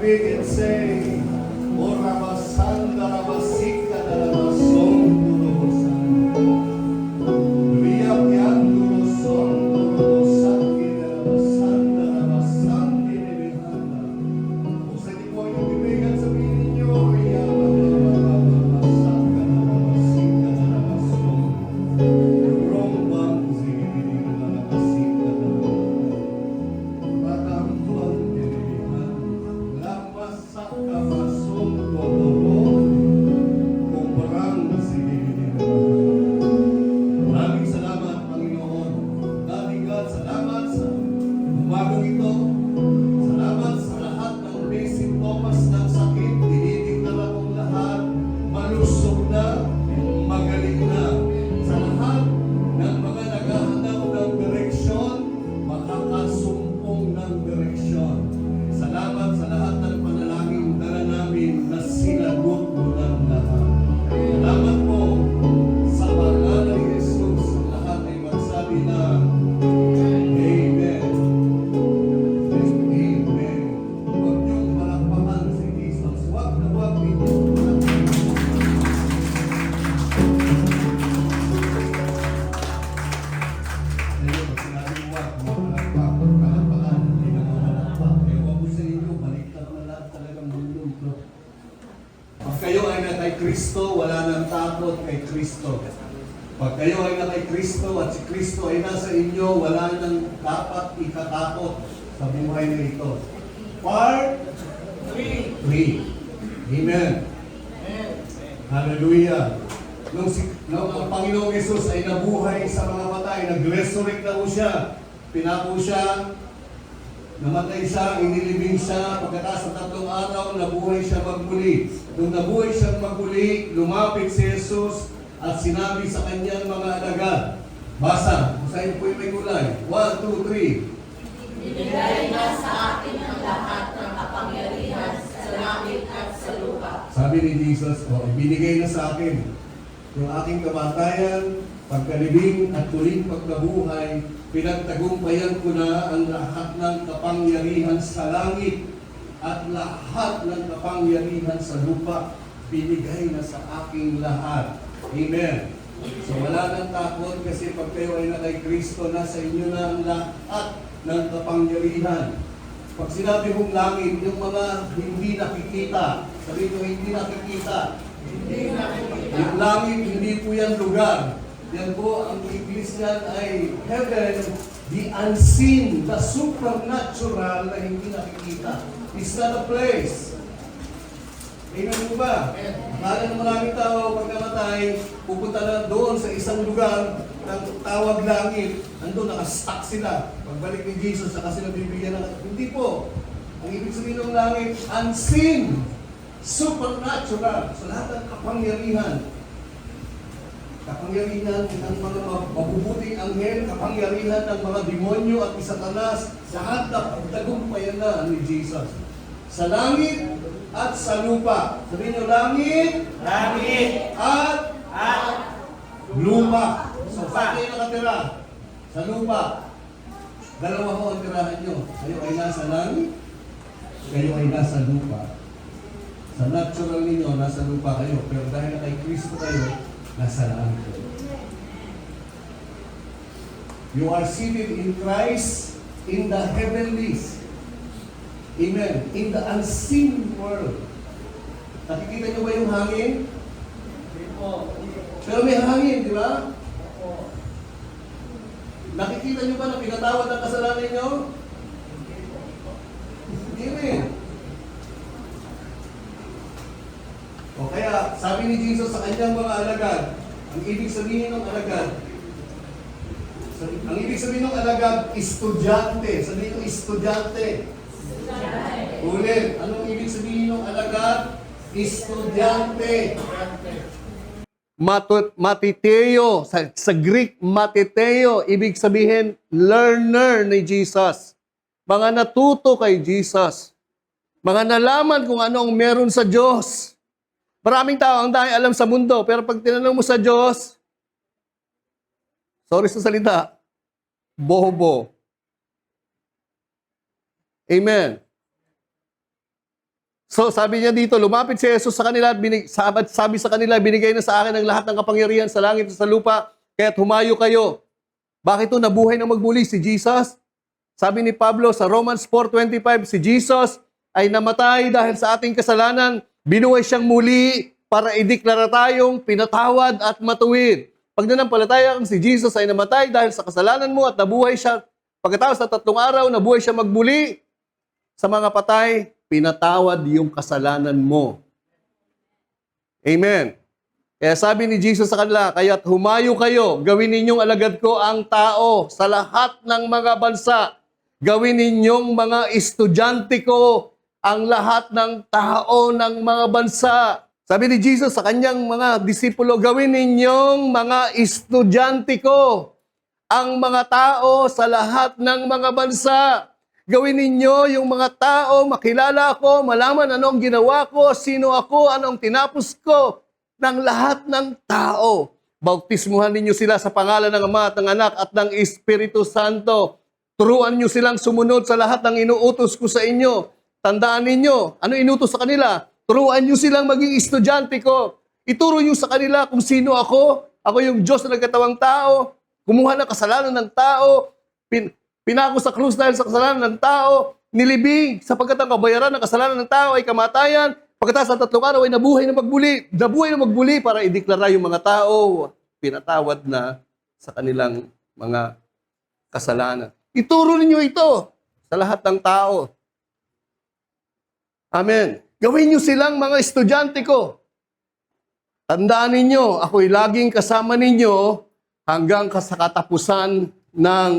big and say, O Rabasanda, Rabasika, Rabason, Durosan. Liyak yan, Duroson, Durosaki, Rabasanda, Rabasandi, Nibihanda. Kung sa di po yung bibigan, sabihin ninyo, Riyak, Rabasaka, Rabasika, Rabason. Rombang, Zigibili, Rabasika, Matambang, Nibihanda. Lapasak, Kamasong, Todoro, Kumparang, Zigibili, Rabasika. Maraming salamat, Panginoon. Dating God, salamat sa umagong ito. Salamat sa lahat ng may sintomas ng sakit. Tinitignan akong lahat. Malusog na, magaling na. Sa lahat ng mga naghahanap ng direksyon, makakasumpong ng direksyon. Salamat sa lahat ng panalangin dala namin na sinagot mo ng lahat. Salamat po sa pangalan ni Jesus. Lahat ay magsabi na Amen. And Amen. Huwag niyong palakpakan si Jesus. Huwag na huwag ninyo. Ngayon, pag sinabing huwag, palakpak, palakpakan, hindi na malakpak. Ewan ko sa inyo, baliktad na lahat talagang mundo ito. Pag kayo ay na kay Kristo, wala nang takot kay Kristo. Pag kayo ay na kay Kristo at si Kristo ay nasa inyo, wala nang dapat ikatakot sa buhay na ito. Part 3. Amen. Hallelujah. Nung ang Panginoong Jesus ay nabuhay sa mga patay, nag-resurrect na po siya, pinako siya, namatay siya, inilibing siya, pagkatapos ng 3 araw, nabuhay siya magmuli. Nung nabuhay siya magmuli, lumapit si Jesus at sinabi sa kanyang mga alagad. Basa, basahin po yung may kulay. 1, 2, 3. Ibigay na sa akin ang lahat ng kapangyarihan sa langit at sa lupa. Sabi ni Jesus, ibinigay na sa akin yung aking kamatayan, pagkalibing at muling pagkabuhay, pinagtagumpayan ko na ang lahat ng kapangyarihan sa langit at lahat ng kapangyarihan sa lupa. Binigay na sa aking lahat. Amen. So wala nang takot kasi pag kayo ay na kay Kristo, nasa inyo na ang lahat ng kapangyarihan. Pag sinabi mong langit, yung mga hindi nakikita, sabi ko hindi nakikita. Yung langit, hindi po yan lugar. Yan po, ang English yan ay heaven, the unseen, the supernatural na hindi nakikita. It's not a place. Amen mo ba? Akala ng maraming tao, pag namatay, pupunta na doon sa isang lugar ng tawag langit. Andun, nakastuck sila. Pagbalik ni Jesus, saka sila bibigyan ng... Hindi po. Ang ibig sabihin ng langit, unseen, supernatural, sa lahat ng kapangyarihan. Kapangyarihan ng mga mabubuting anghel, kapangyarihan ng mga demonyo at ni Satanas, lahat na pagtagumpayan na ni Jesus. Sa langit at sa lupa. Sabihin nyo, langit at lupa. So, saan kayo nakatira? Sa lupa. Dalawa ho ang tirahan nyo. Kayo ay nasa langit, kayo ay nasa lupa. Sa natural ninyo, nasa lupa kayo. Pero dahil na kay Kristo kayo, nasa langit kayo. You are seated in Christ in the heavenlies. Amen. In the unseen world. Nakikita niyo ba yung hangin? Pero may hangin, di ba? Nakikita niyo ba na pinatawad ang kasalanan niyo? Hindi rin. O kaya, sabi ni Jesus sa kanyang mga alagad, ang ibig sabihin ng alagad, estudyante. Sabihin ko, estudyante. Ulit, anong ibig sabihin ng alagad? Estudyante. Matiteo, sa Greek, matiteo, ibig sabihin, learner ni Jesus. Mga natuto kay Jesus. Mga nalaman kung ano ang meron sa Diyos. Maraming tao ang dahil alam sa mundo, pero pag tinanong mo sa Diyos, sorry sa salita, bobo. Amen. So sabi niya dito, lumapit si Jesus sa kanila at sabi sa kanila, binigay na sa akin ang lahat ng kapangyarihan sa langit at sa lupa, kaya't humayo kayo. Bakit ito nabuhay na magbuli si Jesus? Sabi ni Pablo sa Romans 4:25, si Jesus ay namatay dahil sa ating kasalanan, binuhay siyang muli para ideklara tayong pinatawad at matuwid. Pag nanampalataya kang si Jesus ay namatay dahil sa kasalanan mo at nabuhay siya, pagkatapos sa 3 araw, nabuhay siya magbuli sa mga patay, pinatawad yung kasalanan mo. Amen. Kaya sabi ni Jesus sa kanila, kaya't humayo kayo, gawin ninyong alagad ko ang tao sa lahat ng mga bansa. Gawin ninyong mga estudyante ko ang lahat ng tao ng mga bansa. Sabi ni Jesus sa kanyang mga disipulo, gawin ninyong mga estudyante ko ang mga tao sa lahat ng mga bansa. Gawin ninyo yung mga tao, makilala ako, malaman anong ginawa ko, sino ako, anong tinapos ko, ng lahat ng tao. Bautismuhan ninyo sila sa pangalan ng Ama at ng Anak at ng Espiritu Santo. Turuan nyo silang sumunod sa lahat ng inuutos ko sa inyo. Tandaan ninyo, ano inutos sa kanila? Turuan nyo silang maging estudyante ko. Ituro nyo sa kanila kung sino ako. Ako yung Diyos na nagkatawang tao. Kumuha ng kasalanan ng tao. Pinako sa krus dahil sa kasalanan ng tao, nilibing sapagkat ang kabayaran ng kasalanan ng tao ay kamatayan. Pagkatapos ng 3 araw ay nabuhay na magbuli. Nabuhay na magbuli para ideklara yung mga tao pinatawad na sa kanilang mga kasalanan. Ituro ninyo ito sa lahat ng tao. Amen. Gawin nyo silang mga estudyante ko. Tandaan ninyo, ako'y laging kasama ninyo hanggang sa katapusan ng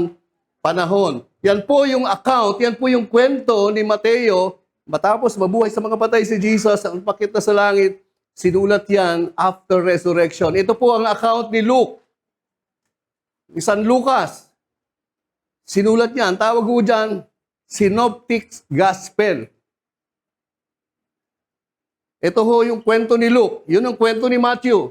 panahon. Yan po yung account, yan po yung kwento ni Mateo. Matapos mabuhay sa mga patay si Jesus, ang pakita sa langit, sinulat yan after resurrection. Ito po ang account ni Luke, ni San Lucas. Sinulat niya, ang tawag ko dyan, Synoptic Gospel. Ito ho yung kwento ni Luke, yun ang kwento ni Matthew.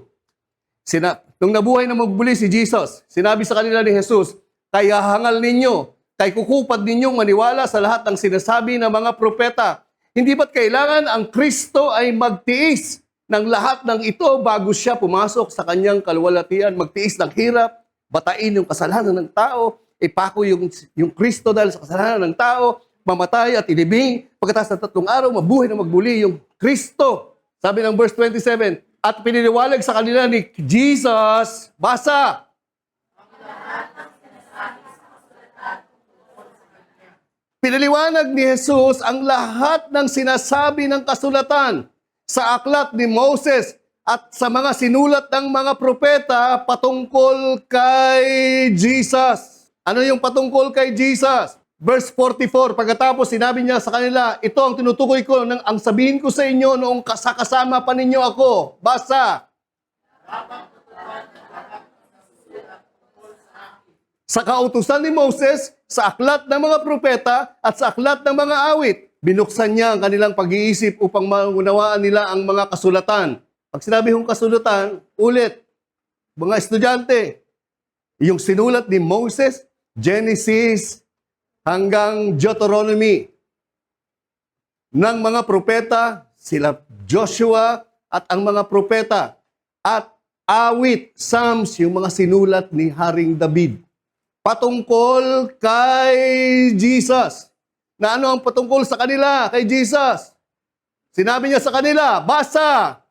Nung nabuhay na magbuli si Jesus, sinabi sa kanila ni Jesus, kaya hangal ninyo, kay kukupad ninyong maniwala sa lahat ng sinasabi ng mga propeta. Hindi ba't kailangan ang Kristo ay magtiis ng lahat ng ito bago siya pumasok sa kanyang kaluwalhatian, magtiis ng hirap, batain yung kasalanan ng tao, ipako yung Kristo dahil sa kasalanan ng tao, mamatay at ilibing, pagkatapos ng 3 araw, mabuhay na magbuli yung Kristo. Sabi ng verse 27, at pininiwalag sa kanila ni Jesus, basa, pinaliwanag ni Jesus ang lahat ng sinasabi ng kasulatan sa aklat ni Moses at sa mga sinulat ng mga propeta patungkol kay Jesus. Ano yung patungkol kay Jesus? Verse 44, pagkatapos sinabi niya sa kanila, ito ang tinutukoy ko, ang sabihin ko sa inyo noong kasama pa ninyo ako. Basa. Sa kautusan ni Moses, sa aklat ng mga propeta at sa aklat ng mga awit, binuksan niya ang kanilang pag-iisip upang maunawaan nila ang mga kasulatan. Pag sinabi kong kasulatan, ulit, mga estudyante, yung sinulat ni Moses, Genesis hanggang Deuteronomy, ng mga propeta, sila Joshua at ang mga propeta, at awit, Psalms, yung mga sinulat ni Haring David. Patungkol kay Jesus. Na ano ang patungkol sa kanila, kay Jesus? Sinabi niya sa kanila, basa.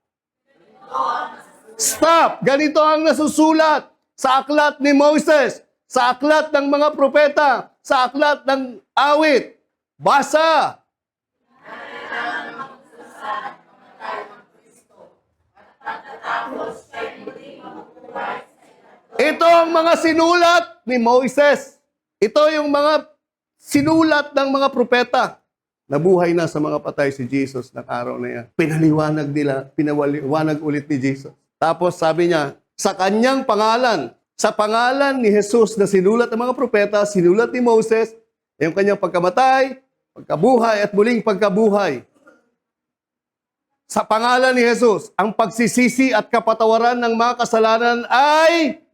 Stop! Ganito ang nasusulat sa aklat ni Moses, sa aklat ng mga propeta, sa aklat ng awit. Basa! Ito ang mga sinulat ni Moses. Ito yung mga sinulat ng mga propeta. Nabuhay na sa mga patay si Jesus ng araw na yan. Pinaliwanag nila, pinaliwanag ulit ni Jesus. Tapos sabi niya, sa kanyang pangalan, sa pangalan ni Jesus na sinulat ng mga propeta, sinulat ni Moses, yung kanyang pagkamatay, pagkabuhay at muling pagkabuhay. Sa pangalan ni Jesus, ang pagsisisi at kapatawaran ng mga kasalanan ay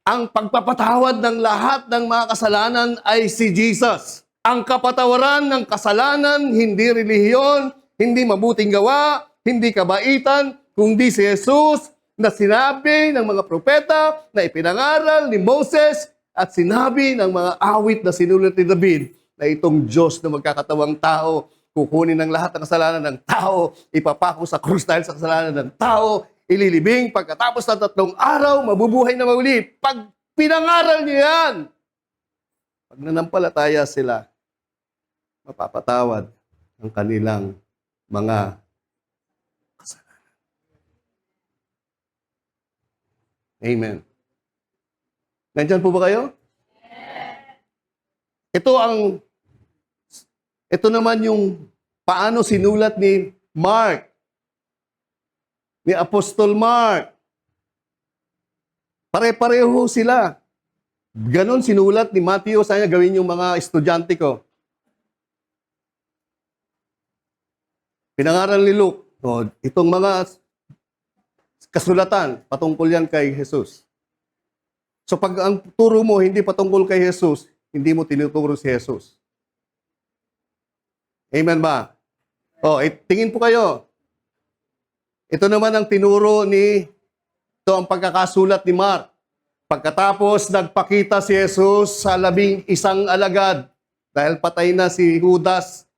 ang pagpapatawad ng lahat ng mga kasalanan ay si Jesus. Ang kapatawaran ng kasalanan, hindi relihiyon, hindi mabuting gawa, hindi kabaitan, kundi si Jesus na sinabi ng mga propeta na ipinangaral ni Moses at sinabi ng mga awit na sinulat ni David na itong Diyos na magkakatawang tao, kukunin ng lahat ng kasalanan ng tao, ipapako sa krus dahil sa kasalanan ng tao, ililibing pagkatapos ng 3 araw, mabubuhay na muli. Pag pinangaral niya yan, pag nanampalataya sila, mapapatawad ang kanilang mga kasalanan. Amen. Nandyan po ba kayo? Ito naman yung paano sinulat ni Mark, ni Apostol Mark. Pare-pareho sila. Ganon sinulat ni Matthew. Sana gawin yung mga estudyante ko. Pinangaral ni Luke. O, itong mga kasulatan, patungkol yan kay Jesus. So pag ang turo mo hindi patungkol kay Jesus, hindi mo tinuturo si Jesus. Amen ba? O, tingin po kayo. Ito naman ang tinuro ito ang pagkakasulat ni Mark. Pagkatapos nagpakita si Jesus sa 11 alagad dahil patay na si Judas.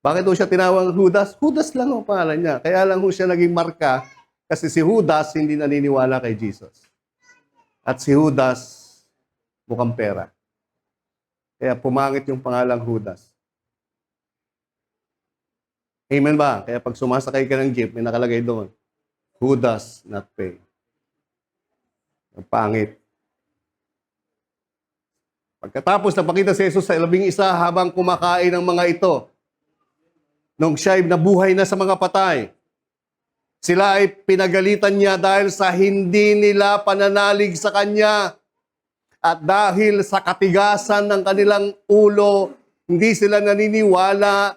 Bakit ho siya tinawag Judas? Judas lang ang pangalan niya. Kaya lang ho siya naging marka kasi si Judas hindi naniniwala kay Jesus. At si Judas mukhang pera. Kaya pumangit yung pangalang Judas. Amen ba? Kaya pag sumasakay ka ng jeep, may nakalagay doon, Judas not pay. Ang pangit. Pagkatapos napakita si Jesus sa 11 habang kumakain ng mga ito, nung siya ay nabuhay na sa mga patay, sila ay pinagalitan niya dahil sa hindi nila pananalig sa kanya at dahil sa katigasan ng kanilang ulo, hindi sila naniniwala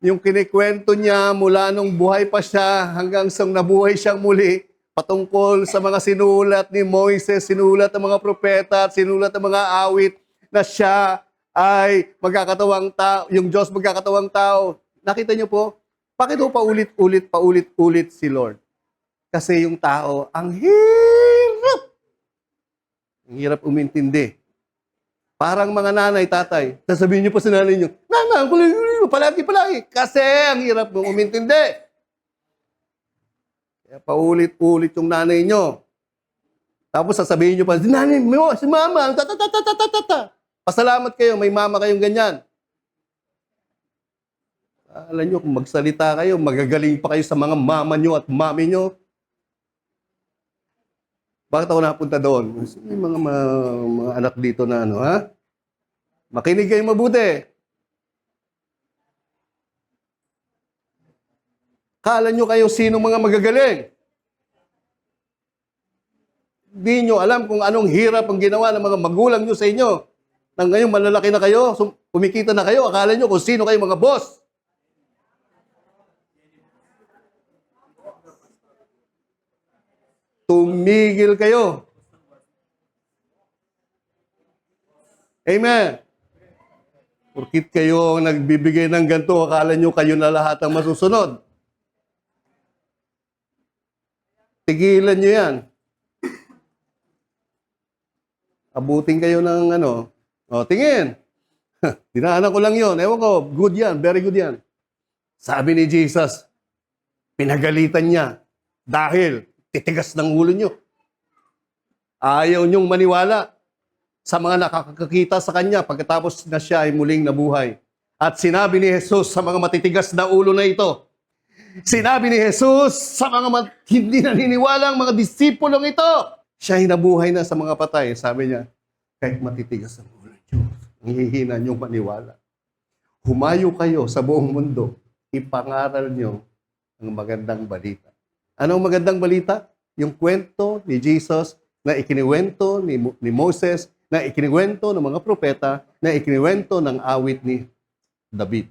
yung kinikwento niya mula nung buhay pa siya hanggang sa nabuhay siyang muli patungkol sa mga sinulat ni Moises, sinulat ng mga propeta at sinulat ng mga awit na siya ay magkakatawang tao, yung Diyos magkakatawang tao. Nakita niyo po? Bakit po paulit-ulit si Lord? Kasi yung tao, ang hirap. Ang hirap umintindi. Parang mga nanay, tatay. Sasabihin niyo pa sa nanay niyo, Nana, palagi. Kasi ang hirap mong umintindi. Kaya paulit-ulit yung nanay niyo. Tapos sasabihin niyo pa, nanay mo, si mama, pasalamat kayo, may mama kayong ganyan. Alam nyo, kung magsalita kayo, magagaling pa kayo sa mga mama nyo at mami nyo. Bakit ako napunta doon? May mga anak dito na ha? Makinig kayo mabuti. Kala nyo kayo sino mga magagaling? Hindi nyo alam kung anong hirap ang ginawa ng mga magulang nyo sa inyo. Nang ngayon malalaki na kayo, kumikita na kayo, akala nyo kung sino kayo mga boss. Tumigil kayo. Amen. Porkit kayo ang nagbibigay ng ganito, akala nyo kayo na lahat ang masusunod. Tigilan nyo yan. Abutin kayo ng tingin. Dinaanan ko lang yon. Ewan ko, good yan, very good yan. Sabi ni Jesus, pinagalitan niya dahil titigas ng ulo nyo. Ayaw nyong maniwala sa mga nakakakita sa kanya pagkatapos na siya ay muling nabuhay. At sinabi ni Jesus sa mga matitigas na ulo na ito, sinabi ni Jesus sa mga hindi naniniwala ang mga disipulong ito, siya ay nabuhay na sa mga patay. Sabi niya, kahit matitigas ang ulo nyo, ang hihina nyong maniwala. Humayo kayo sa buong mundo, ipangaral nyo ang magandang balita. Anong magandang balita? Yung kwento ni Jesus na ikiniwento ni Moses, na ikiniwento ng mga propeta, na ikiniwento ng awit ni David.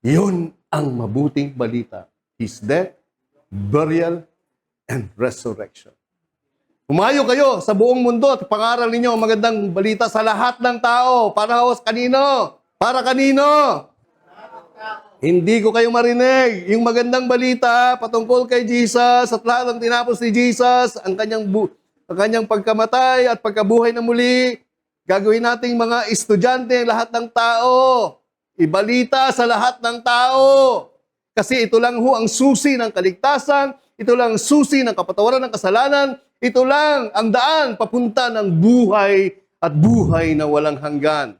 Yun ang mabuting balita. His death, burial, and resurrection. Humayo kayo sa buong mundo at pangaral ninyo ang magandang balita sa lahat ng tao. Para kanino? Para kanino? Hindi ko kayo marinig. Yung magandang balita patungkol kay Jesus at lahat ng tinapos ni Jesus, ang kanyang pagkamatay at pagkabuhay na muli, gagawin nating mga estudyante lahat ng tao. Ibalita sa lahat ng tao. Kasi ito lang ho ang susi ng kaligtasan, ito lang ang susi ng kapatawaran ng kasalanan, ito lang ang daan papunta ng buhay at buhay na walang hanggan.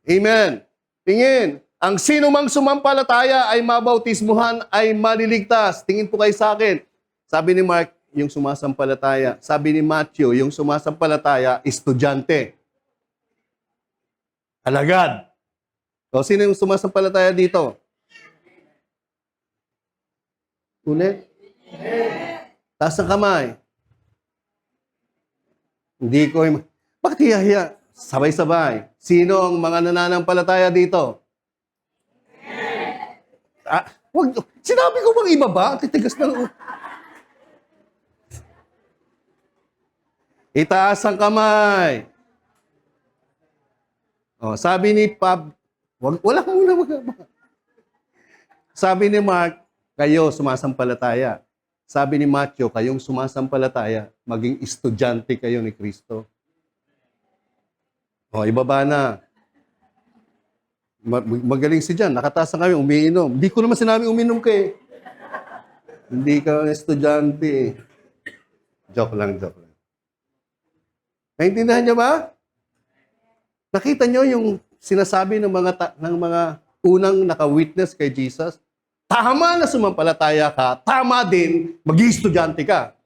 Amen. Tingin. Ang sino mang sumampalataya ay mabautismuhan ay maliligtas. Tingin po kayo sa akin. Sabi ni Mark, yung sumasampalataya. Sabi ni Matthew, yung sumasampalataya, estudyante. Alagad. O, sino yung sumasampalataya dito? Ulit? Taas ang kamay. Hindi ko... Bakit hiya-hiya? Sabay-sabay. Sino ang mga nananampalataya dito? Sinabi ko bang iba ba? Titigas ng... Itaas ang kamay. O, sabi ni wala muna Sabi ni Mark, kayo sumasampalataya. Sabi ni Matthew, kayong sumasampalataya, maging estudyante kayo ni Kristo. O, ibaba na. Magaling si Jan, nakataas na kami, umiinom. Hindi ko naman sinabi uminom ka eh. Hindi ka estudyante eh. Joke lang. Naintindihan niyo ba? Nakita niyo yung sinasabi ng mga unang naka-witness kay Jesus? Tama na sumampalataya ka, tama din, mag-estudyante ka.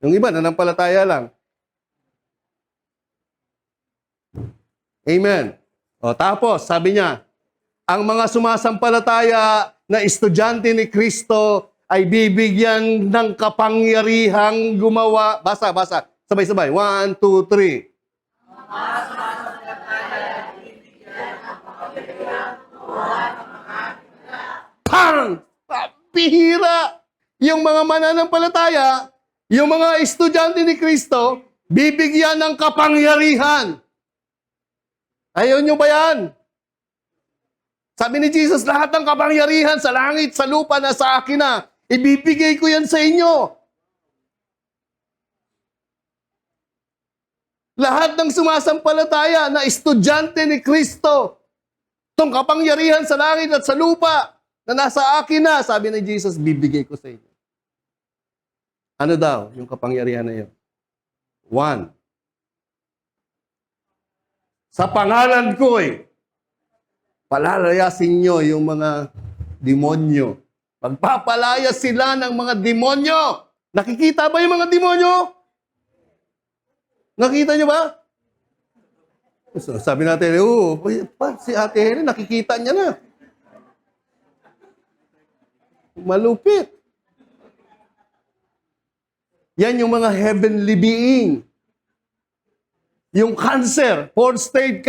Yung iba, nanampalataya lang. Amen. O, tapos, sabi niya, ang mga sumasampalataya na estudyante ni Kristo ay bibigyan ng kapangyarihang gumawa. Basa. Sabay-sabay. 1, 2, 3. Parang pihira. Yung mga mananampalataya, yung mga estudyante ni Kristo, bibigyan ng kapangyarihan. Ayaw nyo ba yan? Sabi ni Jesus, lahat ng kapangyarihan sa langit, sa lupa na sa akin na, ibibigay ko yan sa inyo. Lahat ng sumasampalataya na estudyante ni Kristo, itong kapangyarihan sa langit at sa lupa na nasa akin na, sabi ni Jesus, bibigay ko sa inyo. Ano daw yung kapangyarihan na yun? 1. Sa pangalan ko'y palalayasin nyo yung mga demonyo. Pagpapalayas sila ng mga demonyo. Nakikita ba yung mga demonyo? Nakita nyo ba? So, sabi natin, si Ate Helen, nakikita niya na. Malupit. Yan yung mga heavenly being. Yung cancer, 4th stage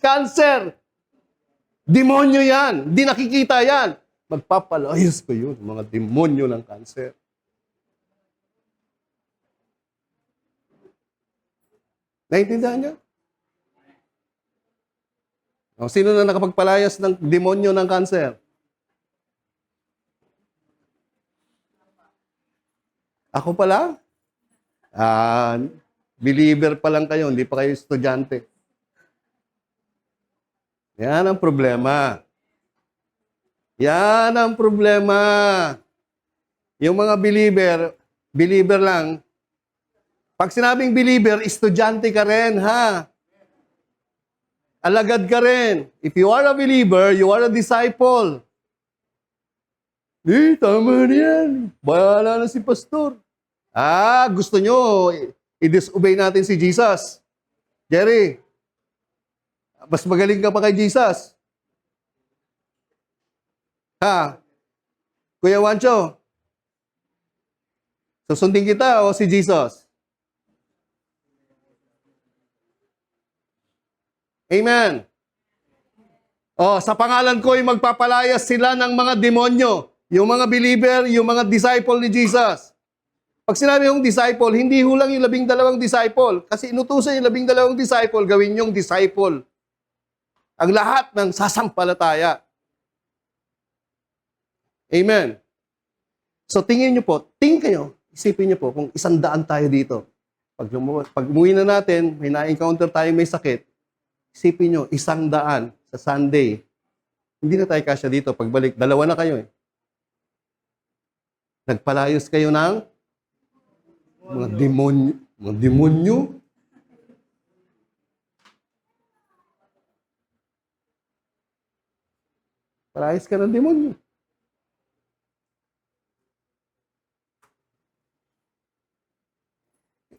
cancer. Demonyo yan. Hindi nakikita yan. Magpapalayas ko yun, mga demonyo ng cancer. Naintindihan niyo? O, sino na nakapagpalayas ng demonyo ng cancer? Ako pala? Believer pa lang kayo, hindi pa kayo estudyante. Yan ang problema. Yan ang problema. Yung mga believer lang. Pag sinabing believer, estudyante ka rin, ha? Alagad ka rin. If you are a believer, you are a disciple. Tama na yan. Bahala na si pastor. Gusto nyo, i-disobey natin si Jesus. Jerry, mas magaling ka pa kay Jesus. Ha? Kuya Wancho, susundin kita o si Jesus? Amen. Sa pangalan ko ay magpapalayas sila ng mga demonyo. Yung mga believer, yung mga disciple ni Jesus. Pag sinabi yung disciple, hindi ho lang yung 12 disciple. Kasi inutusan yung 12 disciple, gawin yung disciple. Ang lahat ng sasampalataya. Amen. So tingin nyo po, kayo, isipin nyo po kung 100 tayo dito. Pag umuwi na natin, may na-encounter tayo may sakit, isipin nyo, 100 sa Sunday. Hindi na tayo kasya dito. Pagbalik, 2 na kayo eh. Nagpalayos kayo ng mga demonyo. Mga demonyo? Palayos ka ng demonyo.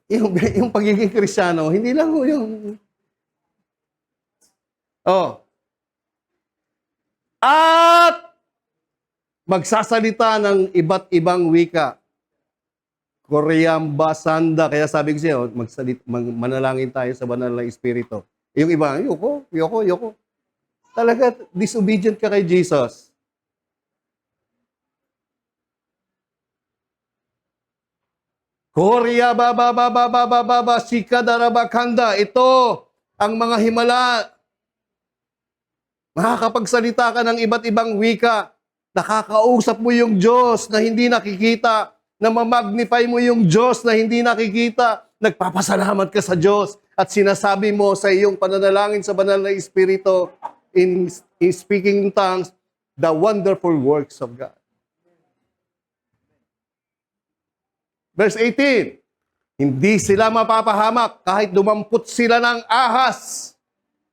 Yung pagiging Kristiyano, hindi lang ho yung... Oh. At magsasalita ng iba't ibang wika. Koreamba, Sanda. Kaya sabi ko siya, manalangin tayo sa banal na Espiritu. Yung iba, yoko. Talaga, disobedient ka kay Jesus. Korea, Sikadarabakanda. Ito ang mga himala. Makakapagsalita ka ng iba't ibang wika. Nakakausap mo yung Diyos na hindi nakikita. Na mamagnify mo yung Diyos na hindi nakikita. Nagpapasalamat ka sa Diyos. At sinasabi mo sa iyong pananalangin sa banal na Espiritu in speaking in tongues, the wonderful works of God. Verse 18, hindi sila mapapahamak kahit dumampot sila ng ahas.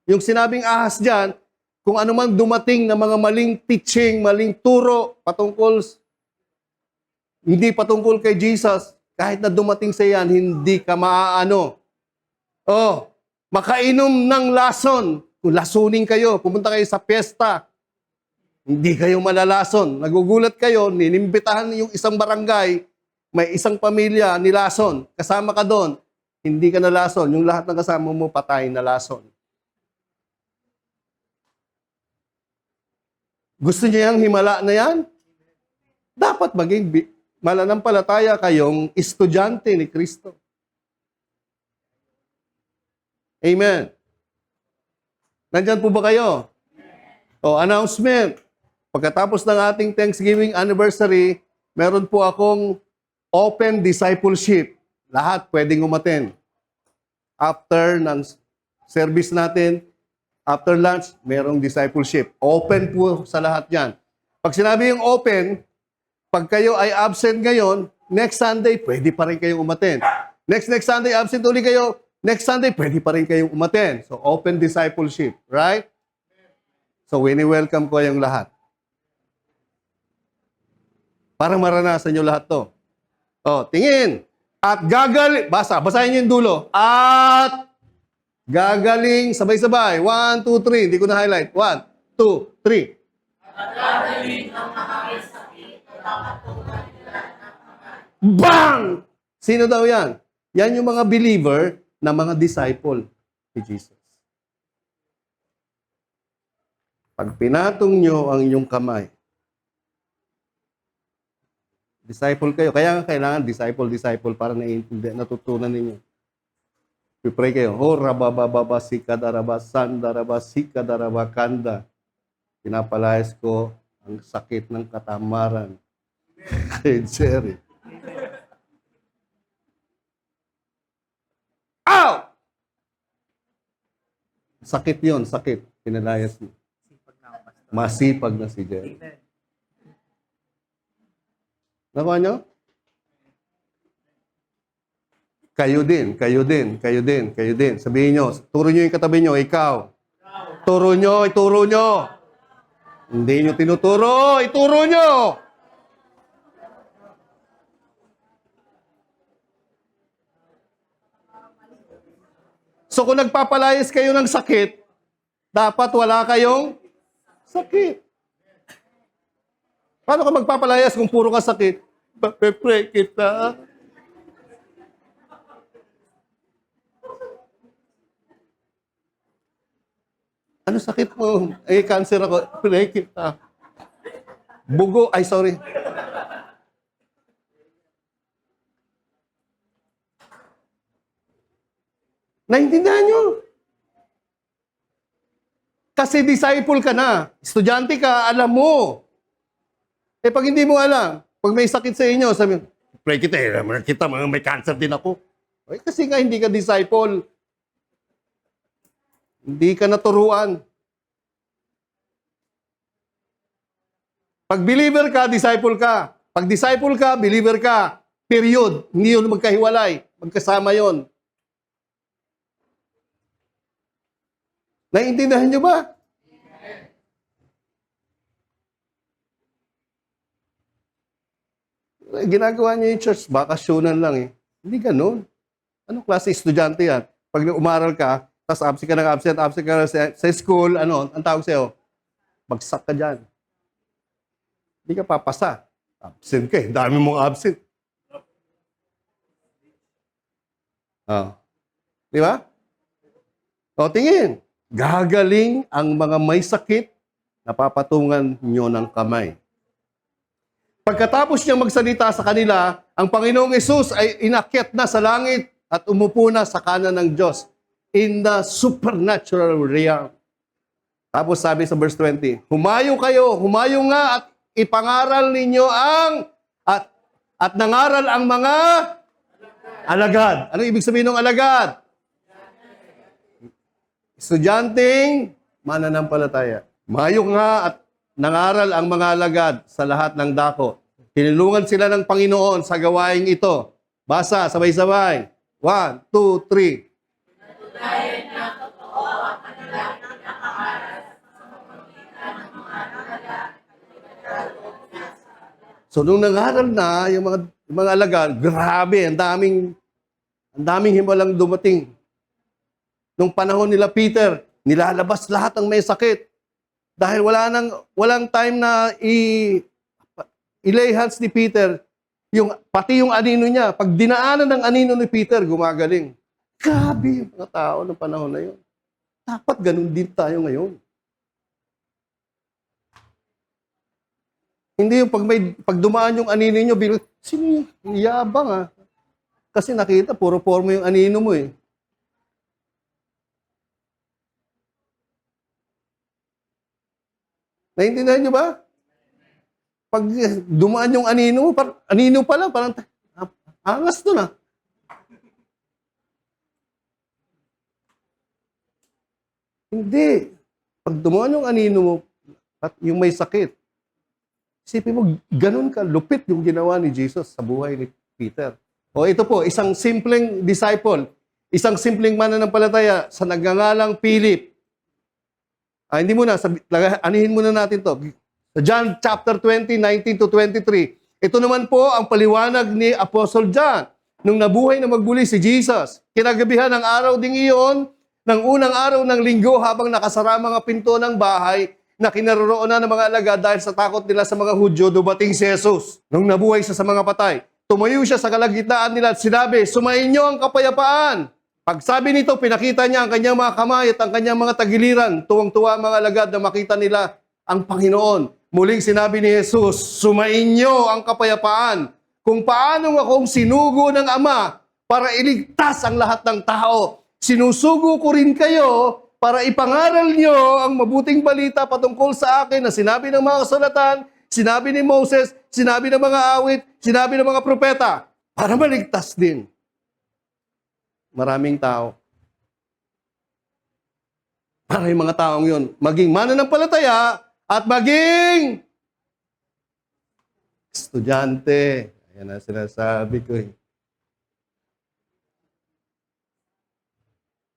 Yung sinabing ahas dyan, kung ano man dumating na mga maling teaching, maling turo, hindi patungkol kay Jesus, kahit na dumating sa yan, hindi ka maaano. Oh, makainom ng lason. Kung lasunin kayo, pumunta kayo sa piyesta, hindi kayo malalason. Nagugulat kayo, ninimbitahan yung isang barangay, may isang pamilya nilason, kasama ka doon, hindi ka nalason. Yung lahat ng kasama mo, patay na lason. Gusto niya yung himala na yan? Dapat maging mananampalataya kayong estudyante ni Kristo. Amen. Nandyan po ba kayo? O, announcement. Pagkatapos ng ating Thanksgiving anniversary, meron po akong open discipleship. Lahat pwedeng umaten. After ng service natin, after lunch, merong discipleship. Open po sa lahat yan. Pag sinabi yung open, pag kayo ay absent ngayon, next Sunday, pwede pa rin kayong umaten. Next Sunday, absent ulit kayo, next Sunday, pwede pa rin kayong umaten. So, open discipleship. Right? So, wini-welcome ko yung lahat. Para maranasan nyo lahat to. Oh, tingin. At basahin nyo yung dulo. At gagaling, sabay-sabay. 1, 2, 3. Hindi ko na-highlight. 1, 2, 3. At gagaling ang mga may sakit na nakatunan nila ng mga. Bang! Sino daw yan? Yan yung mga believer na mga disciple ni Jesus. Pag pinatong nyo ang inyong kamay, disciple kayo. Kaya nga kailangan disciple para natutunan ninyo. Pipray kayo. Ho rabababa sikadaraba sandaraba sikadaraba kanda. Pinapalayas ko ang sakit ng katamaran. Kay Jerry. Ow! Sakit yon, sakit. Pinalayas mo. Masipag na si Jerry. Nakuha nyo? Kayo din. Sabihin nyo, turo nyo yung katabi nyo, ikaw. Turo nyo. Hindi nyo tinuturo, ituro nyo. So kung nagpapalayas kayo ng sakit, dapat wala kayong sakit. Paano ka magpapalayas kung puro ka sakit? Pray kita. Ano sakit mo? Cancer ako. Pray kita. Bugo, ay sorry. Naintindihan nyo? Kasi disciple ka na. Estudyante ka, alam mo. Eh pag hindi mo alam, pag may sakit sa inyo, sabi, pray kita, kita, may cancer din ako. Eh, kasi nga hindi ka disciple. Hindi ka naturuan. Pag believer ka, disciple ka. Pag disciple ka, believer ka. Period. Hindi yun magkahiwalay. Magkasama yon. Naiintindihan nyo ba? Ginagawa niyo yung church, bakasyonan lang eh. Hindi ganun. Anong klase estudyante yan? Pag umaral ka, tapos absent ka ng absent ka sa school, ano, ang tawag sa'yo? Bagsak ka dyan. Hindi ka papasa. Absent ka eh. Dami mong absent. Oh. Di ba? O, tingin. Gagaling ang mga may sakit na papatungan nyo ng kamay. Pagkatapos niyang magsalita sa kanila, ang Panginoong Hesus ay inakyat na sa langit at umupo na sa kanan ng Diyos in the supernatural realm. Tapos sabi sa verse 20, humayo nga at ipangaral ninyo at nangaral ang mga alagad. Ano ibig sabihin ng alagad? Estudyanteng mananampalataya. Humayo nga at nangaral ang mga alagad sa lahat ng dako. Tinulungan sila ng Panginoon sa gawaing ito. Basa, sabay-sabay. 1, 2, 3. Tunay na totoo ang kanilang pinapangaral sa pamamagitan ng mga alagad. So, nung nangaral na, yung mga alagad, grabe, ang daming himalang dumating. Nung panahon nila Peter, nilalabas lahat ng may sakit. Dahil walang time na i-lay hands ni Peter, pati yung anino niya. Pag dinaanan ng anino ni Peter, gumagaling. Grabe yung mga tao ng panahon na yun. Dapat ganun din tayo ngayon. Hindi yung pag dumaan yung anino nyo, sino yung yabang ah? Kasi nakita, puro forma yung anino mo eh. Naintindihan nyo ba? Pag dumaan yung anino pa lang, parang angas doon ah. Hindi. Pag dumaan yung anino mo, at yung may sakit, isipin mo, ganun ka, lupit yung ginawa ni Jesus sa buhay ni Peter. O ito po, isang simpleng disciple, isang simpleng mananampalataya sa nagngangalang Philip. Hindi muna, anihin muna natin to. Sa John chapter 20, 19 to 23. Ito naman po ang paliwanag ni Apostle John nung nabuhay na magbuli si Jesus. Kinagabihan ng araw ding iyon, ng unang araw ng linggo habang nakasara mga pinto ng bahay na kinaroroonan ng mga alagad dahil sa takot nila sa mga Hudyo, dumating si Jesus. Nung nabuhay siya sa mga patay, tumayo siya sa kalagitnaan nila at sinabi, sumainyo ang kapayapaan. Pagsabi nito, pinakita niya ang kanyang mga kamay at ang kanyang mga tagiliran. Tuwang-tuwa ang mga alagad na makita nila ang Panginoon. Muling sinabi ni Jesus, sumainyo ang kapayapaan. Kung paano akong sinugo ng Ama para iligtas ang lahat ng tao, sinusugo ko rin kayo para ipangaral nyo ang mabuting balita patungkol sa akin na sinabi ng mga kasulatan, sinabi ni Moses, sinabi ng mga awit, sinabi ng mga propeta, para maligtas din maraming tao. Para yung mga taong yun, maging mananampalataya at maging estudyante. Ayan ang sinasabi ko eh.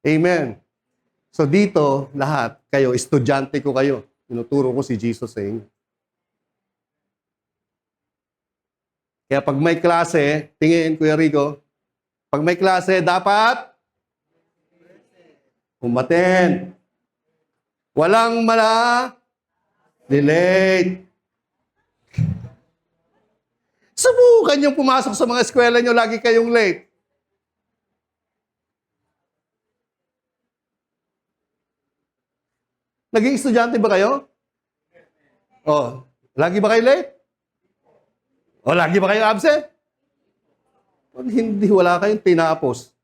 Amen. So dito, lahat, kayo, estudyante ko kayo. Tinuturo ko si Jesus sa inyo. Kaya pag may klase, tingin, Kuya Rico, pag may klase, dapat umattend. Walang delay. Subukan yung pumasok sa mga eskwela nyo, lagi kayong late. Naging estudyante ba kayo? Oh, Lagi ba kayo late? O lagi ba kayo absent? Pag hindi, wala kayong tinapos.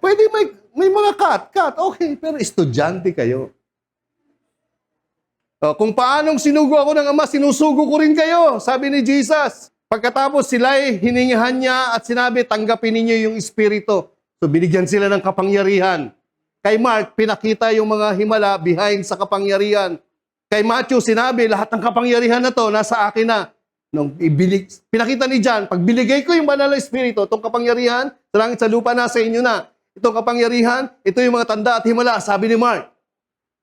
Pwede may mga cut, okay, pero estudyante kayo. Kung paanong sinugo ako ng Ama, sinusugo ko rin kayo, sabi ni Jesus. Pagkatapos sila'y hiningihan niya at sinabi, tanggapin ninyo yung Espiritu. So binigyan sila ng kapangyarihan. Kay Mark, pinakita yung mga himala behind sa kapangyarihan. Kay Matthew, sinabi, lahat ng kapangyarihan na to, nasa akin na. Nung pinakita ni John, pag biligay ko yung banal na Espiritu, itong kapangyarihan, sa langit sa lupa, nasa inyo na. Itong kapangyarihan, ito yung mga tanda at himala, sabi ni Mark.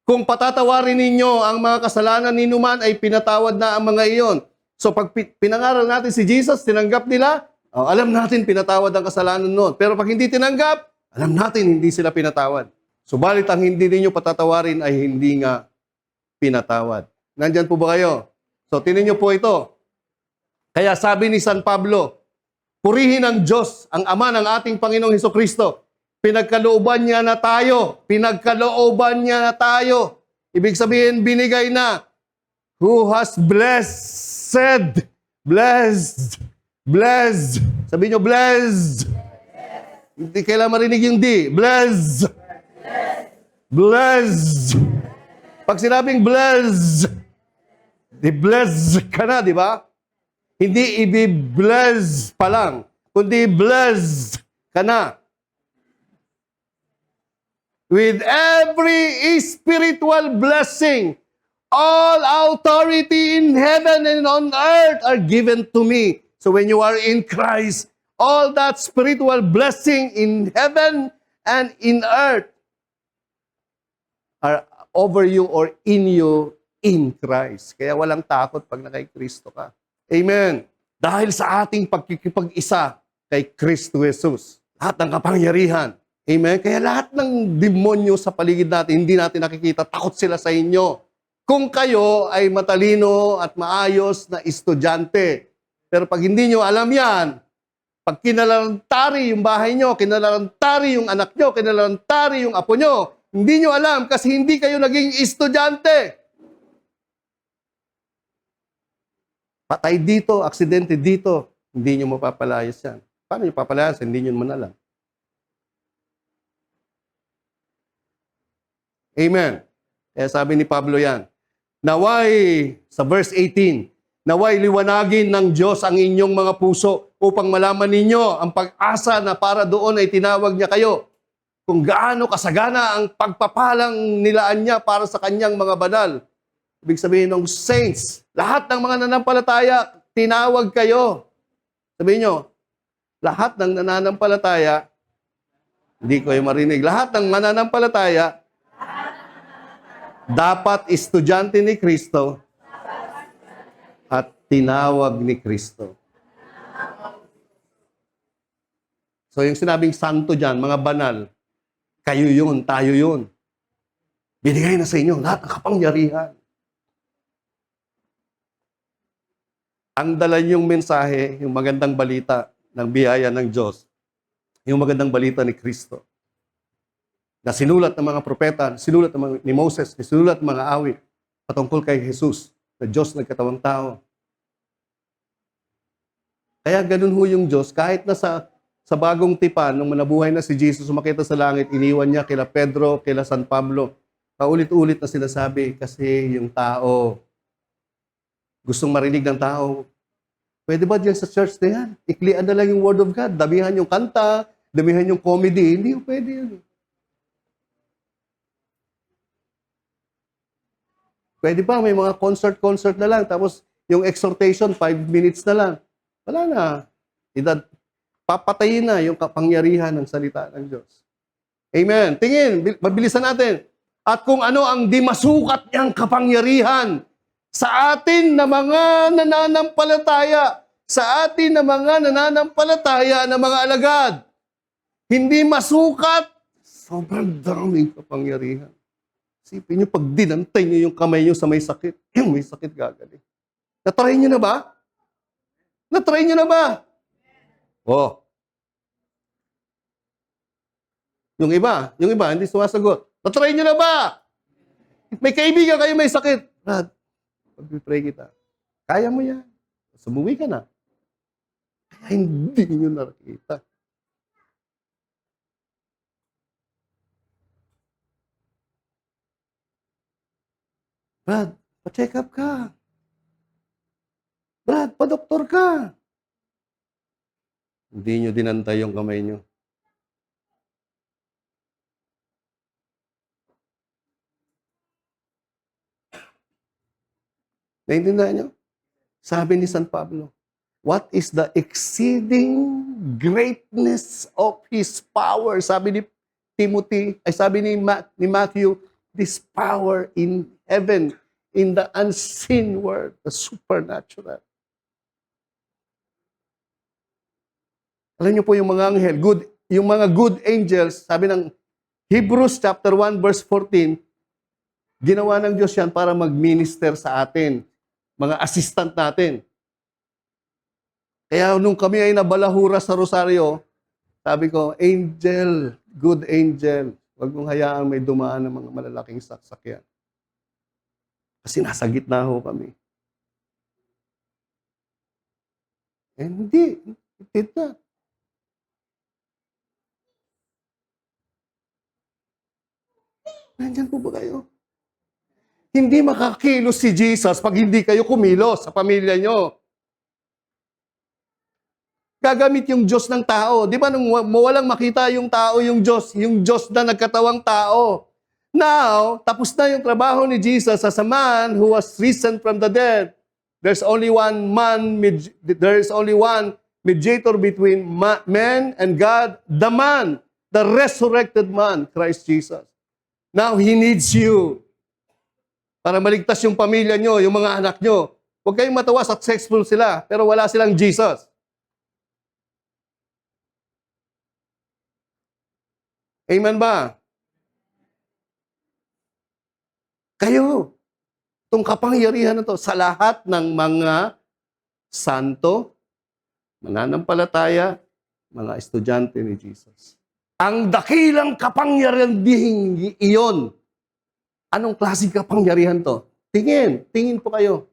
Kung patatawarin ninyo ang mga kasalanan ni Numan, ay pinatawad na ang mga iyon. So pag pinangaral natin si Jesus, tinanggap nila, alam natin pinatawad ang kasalanan noon. Pero pag hindi tinanggap, alam natin hindi sila pinatawad. Subalit ang hindi ninyo patatawarin ay hindi nga pinatawad. Nandyan po ba kayo? So tinin niyo po ito. Kaya sabi ni San Pablo, purihin ang Diyos, ang Ama ng ating Panginoong Hesukristo. Pinagkalooban niya na tayo. Pinagkalooban niya na tayo. Ibig sabihin, binigay na. Who has blessed. Sabi niyo, blessed. Hindi kailangan marinig yung D. Blessed. Pag sinabing blessed, di-bless ka na, di ba? Hindi i-bless pa lang, kundi blessed ka na. With every spiritual blessing, all authority in heaven and on earth are given to me. So when you are in Christ, all that spiritual blessing in heaven and in earth are over you or in you in Christ. Kaya walang takot pag nakay Kristo ka. Amen. Dahil sa ating pagkikipag-isa kay Kristo Jesus, lahat ng kapangyarihan. Amen. Kaya lahat ng demonyo sa paligid natin, hindi natin nakikita, takot sila sa inyo. Kung kayo ay matalino at maayos na estudyante. Pero pag hindi nyo alam yan, pag kinalarantari yung bahay nyo, kinalarantari yung anak nyo, kinalarantari yung apo nyo, hindi nyo alam kasi hindi kayo naging estudyante. Patay dito, aksidente dito, hindi nyo mapapalayas yan. Paano nyo papalayas? Hindi nyo naman alam. Amen. Kaya sabi ni Pablo yan, naway, sa verse 18, naway liwanagin ng Diyos ang inyong mga puso upang malaman ninyo ang pag-asa na para doon ay tinawag niya kayo. Kung gaano kasagana ang pagpapalang nilaan niya para sa kanyang mga banal. Ibig sabihin ng saints, lahat ng mga nananampalataya, tinawag kayo. Sabihin nyo, lahat ng nananampalataya, hindi ko yung marinig, lahat ng mananampalataya, dapat estudyante ni Kristo at tinawag ni Kristo. So yung sinabing santo dyan, mga banal, kayo yun, tayo yun. Binigay na sa inyo lahat ng kapangyarihan. Ang dala niyong mensahe, yung magandang balita ng biyaya ng Diyos, yung magandang balita ni Kristo, na sinulat ng mga propeta, sinulat ni Moses, sinulat ng mga awit patungkol kay Jesus, na Diyos nagkatawang tao. Kaya ganun ho yung Diyos, kahit na sa bagong tipan, nung manabuhay na si Jesus, sumakita sa langit, iniwan niya kila Pedro, kila San Pablo, paulit-ulit na sinasabi, kasi yung tao, gustong marinig ng tao, pwede ba diyan sa church na yan? Iklian na lang yung Word of God, damihan yung kanta, damihan yung comedy, hindi pwede yun. Pwede ba may mga concert na lang, tapos yung exhortation, 5 minutes na lang. Wala na. Papatayin na yung kapangyarihan ng salita ng Diyos. Amen. Tingin, mabilisan natin. At kung ano ang di masukat niyang kapangyarihan sa atin na mga nananampalataya, sa atin na mga nananampalataya na mga alagad. Hindi masukat, sobrang daming kapangyarihan. Isipin niyo, pag dinantay niyo yung kamay niyo sa may sakit, yung may sakit gagaling. Natry niyo na ba? Natry niyo na ba? Oh. Yung iba, hindi sumasagot. Natry niyo na ba? May kaibigan kayo may sakit. Brad, pag-pray kita. Kaya mo yan. Sumuwi ka na. Kaya hindi nyo nakita. Brad, pa-check up ka. Brad, pa-doktor ka. Hindi nyo dinantay yung kamay nyo. Naintindihan nyo? Sabi ni San Pablo, what is the exceeding greatness of His power? Sabi ni Timothy, ay sabi ni Matthew, this power in heaven, in the unseen world, the supernatural. Alam niyo po yung mga anghel, yung mga good angels, sabi ng Hebrews chapter 1 verse 14, ginawa ng Diyos yan para mag-minister sa atin, mga assistant natin. Kaya nung kami ay nabalahura sa Rosario, sabi ko, angel, good angel, huwag mong hayaan may dumaan ng mga malalaking sasakyan. Kasi nasa gitna ho kami. Hindi, it did not. Nandyan po ba kayo? Hindi makakilos si Jesus pag hindi kayo kumilos sa pamilya nyo. Gagamit yung Diyos ng tao. Di ba nung walang makita yung tao, yung Diyos na nagkatawang tao. Now, tapos na yung trabaho ni Jesus as a man who was risen from the dead. There's only one mediator between man and God, the man, the resurrected man, Christ Jesus. Now, He needs you para maligtas yung pamilya nyo, yung mga anak nyo. Huwag kayong matawa, successful sila, pero wala silang Jesus. Amen ba? Kayo, itong kapangyarihan na to sa lahat ng mga santo, mananampalataya, mga estudyante ni Jesus. Ang dakilang kapangyarihan dihing iyon. Anong klaseng kapangyarihan to? Tingin po kayo.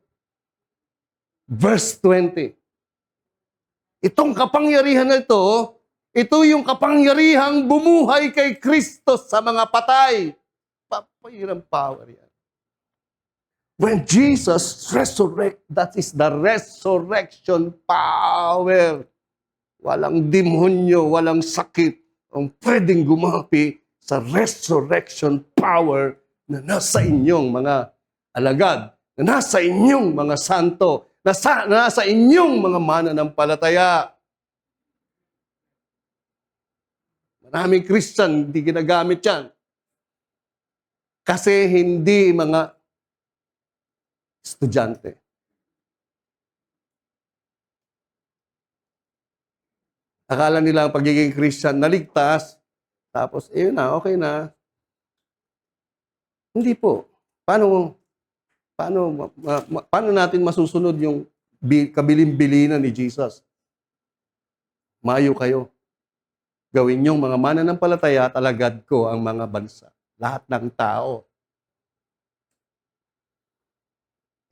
Verse 20. Itong kapangyarihan na ito yung kapangyarihang bumuhay kay Kristo sa mga patay. Papayirang power yan. When Jesus that is the resurrection power. Walang demonyo, walang sakit ang pwedeng gumapi sa resurrection power na nasa inyong mga alagad, na nasa inyong mga santo, na nasa inyong mga mananampalataya. Maraming Christian, hindi ginagamit yan. Kasi hindi mga estudyante. Akala nila ang pagiging Christian naligtas, tapos, na, okay na. Hindi po. Paano natin masusunod yung kabilin-bilinan ni Jesus? Mayo kayo. Gawin niyong mga mananampalataya, talagad ko ang mga bansa. Lahat ng tao.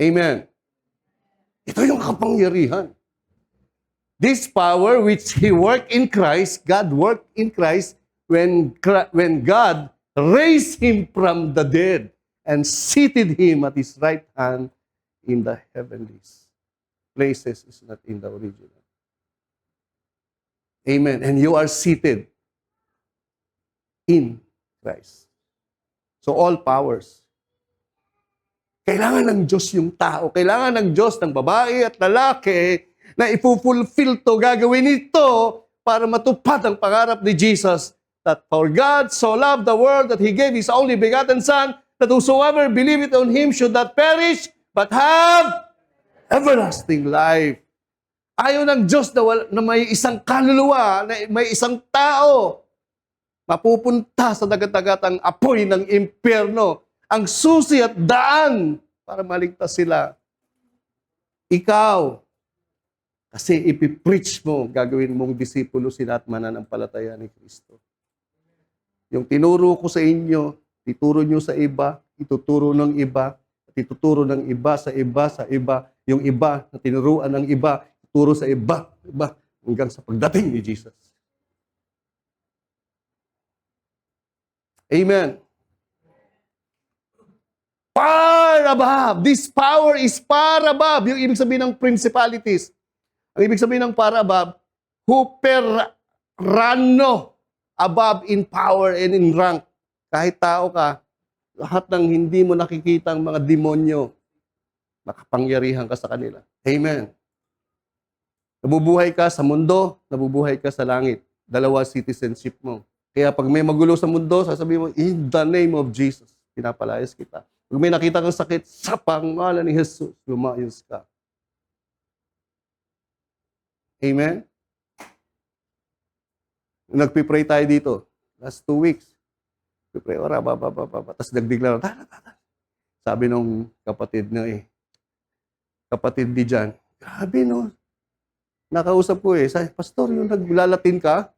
Amen. Ito yung kapangyarihan. This power which He worked in Christ, God worked in Christ when God raised Him from the dead and seated Him at His right hand in the heavenlies. Places is not in the original. Amen. And you are seated in Christ. So all powers. Kailangan ng Diyos yung tao. Kailangan ng Diyos ng babae at lalaki na ipupulfill to, gagawin ito para matupad ang pangarap ni Jesus that for God so loved the world that He gave His only begotten Son, that whosoever believeth on Him should not perish, but have everlasting life. Ayaw ng Diyos na may isang kaluluwa, na may isang tao, mapupunta sa dagat-dagatang apoy ng impyerno, ang susi at daan para maligtas sila. Ikaw, kasi ipipreach mo, gagawin mong disipulo sila at mananampalataya ni Kristo. Yung tinuro ko sa inyo, ituro nyo sa iba, ituturo ng iba, at ituturo ng iba sa iba sa iba, yung iba na tinuruan ng iba, ituturo sa iba, iba, hanggang sa pagdating ni Jesus. Amen. Far above. This power is far above. Yung ibig sabihin ng principalities. Ang ibig sabihin ng far above, huperano, above in power and in rank. Kahit tao ka, lahat ng hindi mo nakikita ang mga demonyo, makapangyarihan ka sa kanila. Amen. Nabubuhay ka sa mundo, nabubuhay ka sa langit. Dalawa citizenship mo. Kaya pag may magulo sa mundo, sasabihin mo, in the name of Jesus, pinapalayas kita. Pag may nakita kang sakit, sa pangalan ni Jesus, lumayos ka. Amen? Nagpipray tayo dito. Last 2 weeks. Pipray, tapos nagdigla. Sabi nung kapatid na kapatid di dyan, grabe no. Nakausap ko sabi, Pastor, yung naglalatin ka,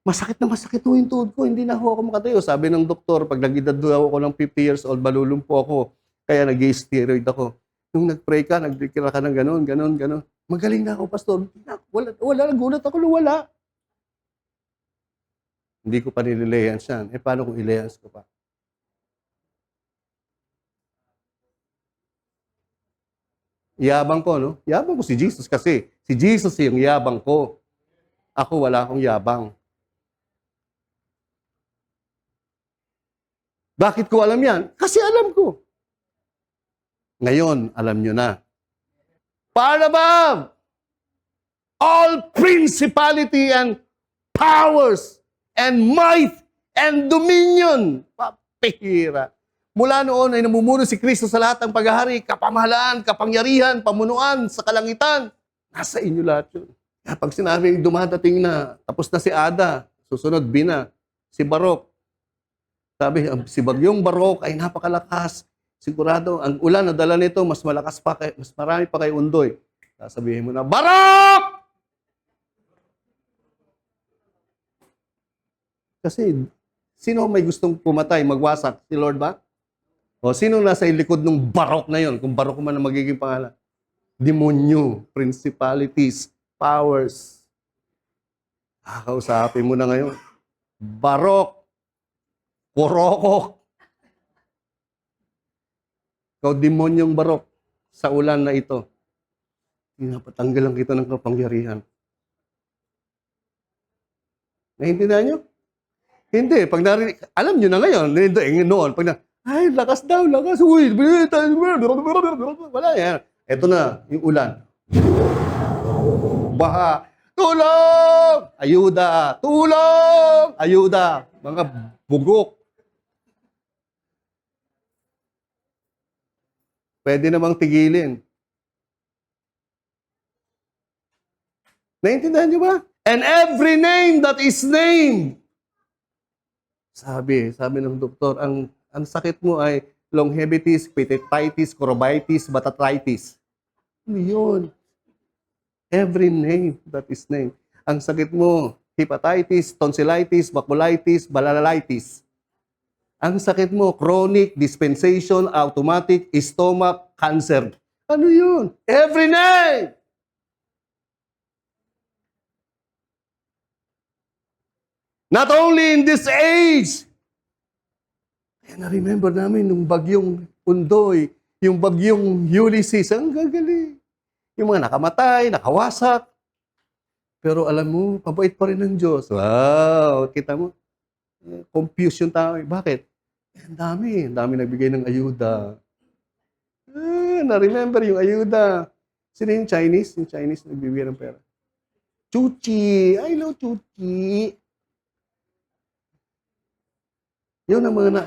masakit na masakit yung tuhod ko, hindi na ako makatayo. Sabi ng doktor, pag nag-edad daw ako ng 50 years old, malulumpo ako. Kaya nag-steroid ako. Nung nag-pray ka, nagdikira ka ng ganon. Magaling na ako, Pastor. Wala, nagulat ako, wala. Hindi ko pa nililehans yan. Paano kung ilehans ko pa? Yabang ko, no? Yabang ko si Jesus kasi. Si Jesus yung yabang ko. Ako wala akong yabang. Bakit ko alam yan? Kasi alam ko. Ngayon, alam nyo na. Far above all principality and powers and might and dominion. Papihira. Mula noon ay namumuno si Kristo sa lahat ng paghahari, kapamahalaan, kapangyarihan, pamunuan sa kalangitan. Nasa inyo lahat yun. Kaya pag sinabing dumadating na, tapos na si Ada, susunod Bina, si Barok. Sabi, si Bagyong Barok ay napakalakas. Sigurado, ang ulan na dala nito, mas malakas pa, mas marami pa kay Undoy. Sasabihin mo na, Barok! Kasi, sino may gustong pumatay, magwasak? Si Lord ba? O sino nasa likod ng Barok na yon? Kung Barok man ang magiging pangalan. Demonyo, principalities, powers. Kausapin mo na ngayon. Barok, Korokok. Ikaw, demonyong Barok, sa ulan na ito. Pinapatanggalan kita ng kapangyarihan. Naintindihan nyo? Hindi. Pag narinig, alam nyo na ngayon, noon, pag ay, lakas daw, lakas. Uy, wala yan. Ito na, yung ulan. Baha. Tulong! Ayuda! Tulong! Ayuda! Mga bugok. Pwede namang tigilin. Naintindihan nyo ba? And every name that is named. Sabi ng doktor, ang sakit mo ay longevitis, hepatitis, chorobitis, batatritis. Ano yun? Every name that is named. Ang sakit mo, hepatitis, tonsillitis, baculitis, balalalitis. Ang sakit mo, chronic, dispensation, automatic, stomach, cancer. Ano yun? Every name! Not only in this age. Kaya na-remember namin nung bagyong Undoy, yung bagyong Ulysses, ang gagaling. Yung mga nakamatay, nakawasak. Pero alam mo, pabait pa rin ng Diyos. Wow, kita mo. Confused yung tao. Bakit? Ang dami nagbigay ng ayuda. Na-remember yung ayuda. Sino yung Chinese? Yung Chinese nagbibigay ng pera. Chuchi! I love Chuchi! Yun ang mga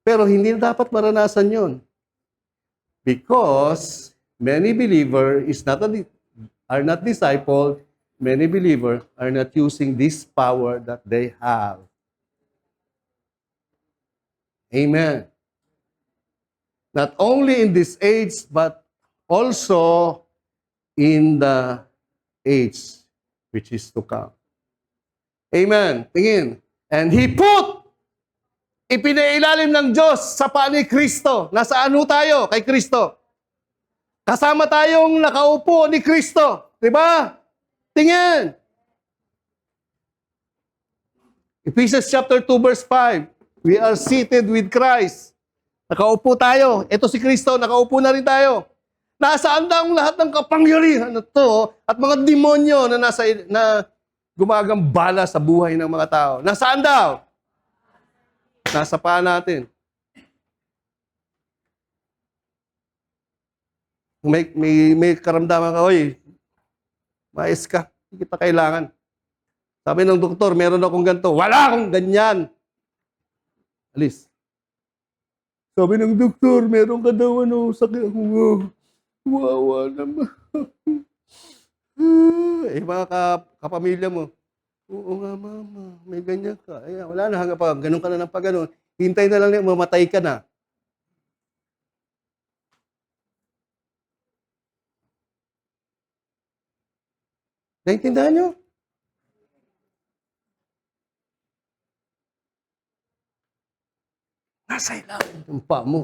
pero hindi na dapat maranasan yun. Because many believers are not discipled, many believers are not using this power that they have. Amen. Not only in this age, but also in the age which is to come. Amen. Tingin. And He put Ipinailalim ng Diyos sa paa ni Kristo. Nasaan ho tayo? Kay Kristo. Kasama tayong nakaupo ni Kristo. Diba? Tingin. Ephesians chapter 2 verse 5. We are seated with Christ. Nakaupo tayo. Ito si Kristo, nakaupo na rin tayo. Nasaan daw ang lahat ng kapangyarihan na to at mga demonyo na gumagambala sa buhay ng mga tao? Nasaan daw? Nasa paa natin. May karamdaman ka, oy, mais ka, hindi kita kailangan. Sabi ng doktor, meron akong ganito. Wala akong ganyan. Alis. Sabi ng doktor, meron ka daw sakit. Wawa naman. Mga kapamilya mo, oo nga mama, may ganyan ka. Ay, wala na, hanggang pa, ganun ka na ng pag-ganon. Hintay na lang niya, mamatay ka na. Naintindihan nyo? Nasa ilalim ng paa mo.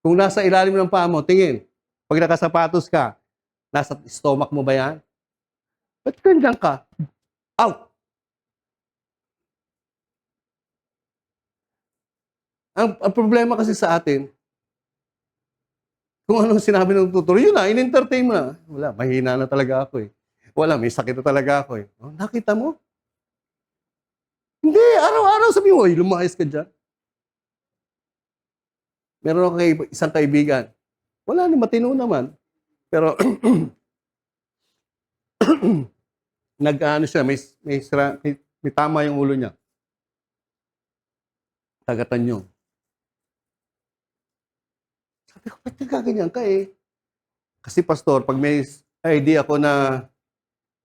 Kung nasa ilalim ng paa mo, tingin. Pag nakasapatos ka, nasa stomach mo ba yan? Ba't ganyan ka? Out! Ang problema kasi sa atin, kung anong sinabi ng tutor, yun na, in-entertain mo na. Wala, mahina na talaga ako eh. Wala, may sakit na talaga ako eh. Oh, nakita mo? Hindi, araw-araw sabi mo, lumayas ka dyan. Meron ako isang kaibigan. Wala na, matino naman. Pero, nag-ano siya, may tama yung ulo niya. Tagatan nyo. Sabi ko, ba't nagaganyan ka eh? Kasi pastor, pag may idea ako na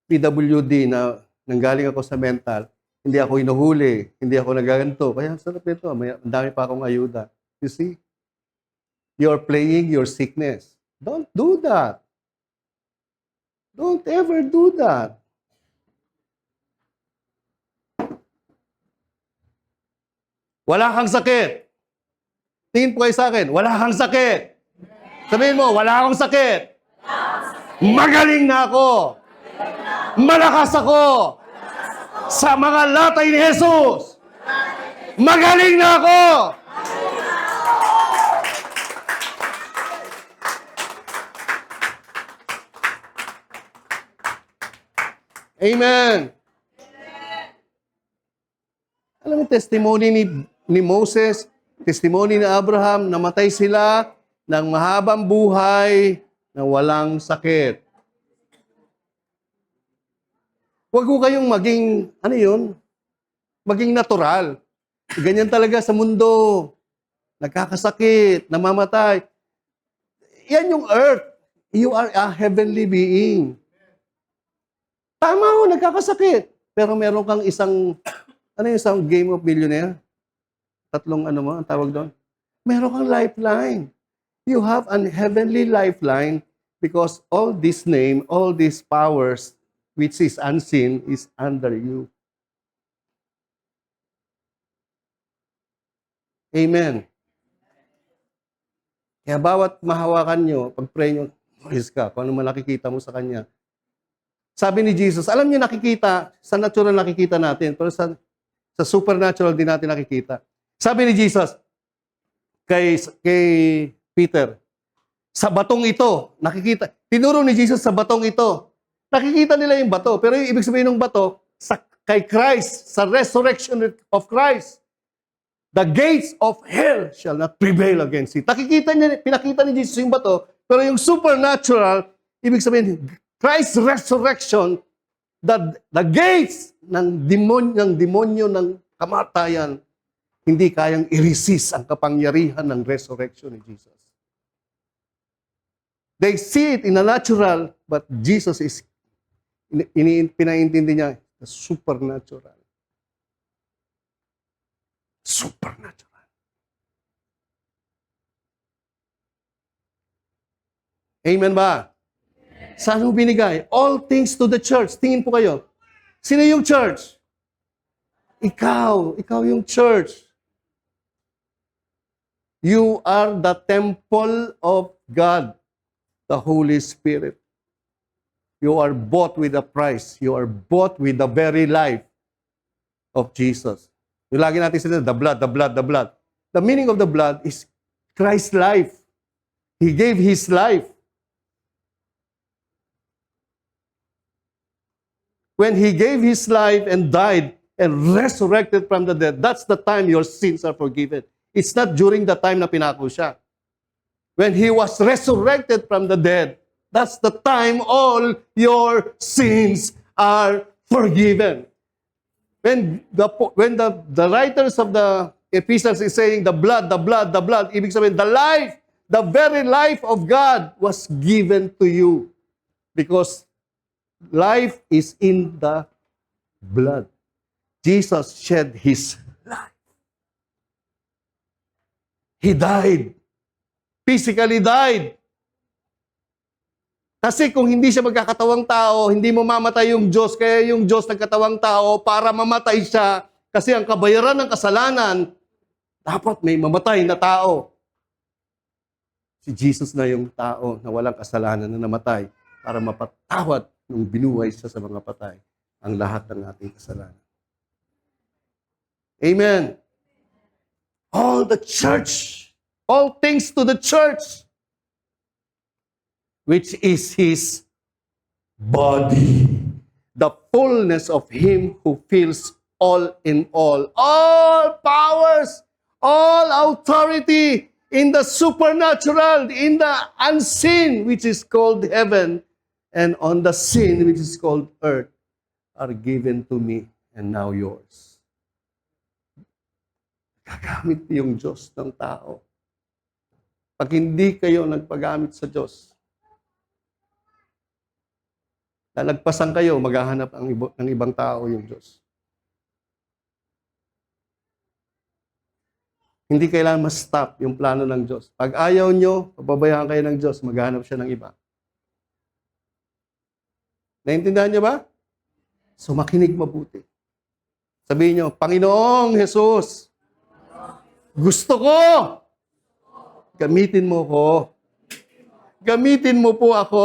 PWD na nanggaling ako sa mental, hindi ako hinuhuli, hindi ako nagaganto. Kaya sarap ito, ang dami pa akong ayuda. You see? You're playing your sickness. Don't do that. Don't ever do that. Wala kang sakit. Tingin po kayo sa akin, wala kang sakit. Sabihin mo, wala akong sakit. Magaling na ako. Malakas ako. Sa mga latay ni Jesus. Magaling na ako. Amen. Alam mo, testimony ni Moses, testimony ni Abraham, namatay sila ng mahabang buhay na walang sakit. Huwag ko kayong maging, maging natural. Ganyan talaga sa mundo. Nagkakasakit, namamatay. Yan yung earth. You are a heavenly being. Tama ho, nagkakasakit. Pero meron kang isang game of millionaire? Tatlong ang tawag doon? Meron kang lifeline. You have an heavenly lifeline because all this name, all these powers, which is unseen, is under you. Amen. Kaya bawat mahawakan nyo, pag-pray nyo, praise ka, kung ano man nakikita mo sa Kanya. Sabi ni Jesus, alam niyo nakikita, sa natural nakikita natin, pero sa supernatural din natin nakikita. Sabi ni Jesus, kay Peter, sa batong ito, nakikita, tinuro ni Jesus sa batong ito, nakikita nila yung bato, pero yung ibig sabihin ng bato, kay Christ, sa resurrection of Christ, the gates of hell shall not prevail against it. Pinakita ni Jesus yung bato, pero yung supernatural, ibig sabihin, Christ's resurrection, the gates ng demonyo ng kamatayan, hindi kayang i-resist ang kapangyarihan ng resurrection ni Jesus. They see it in a natural, but Jesus is, pinaintindi niya, the supernatural. Supernatural. Amen ba? Saan mo binigay? All things to the church. Tingin po kayo. Sino yung church? Ikaw yung church. You are the temple of God, the Holy Spirit. You are bought with a price. You are bought with the very life of Jesus. Yung lagi natin sinasabi, the blood, the blood, the blood. The meaning of the blood is Christ's life. He gave His life. When He gave His life and died and resurrected from the dead, that's the time your sins are forgiven. It's not during the time na pinako siya. When He was resurrected from the dead, that's the time all your sins are forgiven. When the writers of the epistles is saying the blood, the blood, the blood, ibig sabihin, the life, the very life of God was given to you. Because life is in the blood. Jesus shed His life. He died. Physically died. Kasi kung hindi siya magkakatawang tao, hindi mo mamatay yung Diyos, kaya yung Diyos nagkatawang tao para mamatay siya. Kasi ang kabayaran ng kasalanan, dapat may mamatay na tao. Si Jesus na yung tao na walang kasalanan na namatay para mapatawad nung binuhay siya sa mga patay ang lahat ng ating kasalanan. Amen. All the church, all things to the church, which is His body, the fullness of Him who fills all in all powers, all authority in the supernatural, in the unseen, which is called heaven, and on the seen, which is called earth, are given to me and now yours. Gagamit yung Diyos ng tao. Pag hindi kayo nagpagamit sa Diyos, lalagpasan kayo, maghahanap ng ibang tao yung Diyos. Hindi kailangan ma-stop yung plano ng Diyos. Pag ayaw nyo, pababayaan kayo ng Diyos, maghahanap siya ng iba. Naintindihan niyo ba? So makinig mabuti. Sabihin nyo, Panginoong Jesus, gusto ko, gamitin mo ko. Gamitin mo po ako.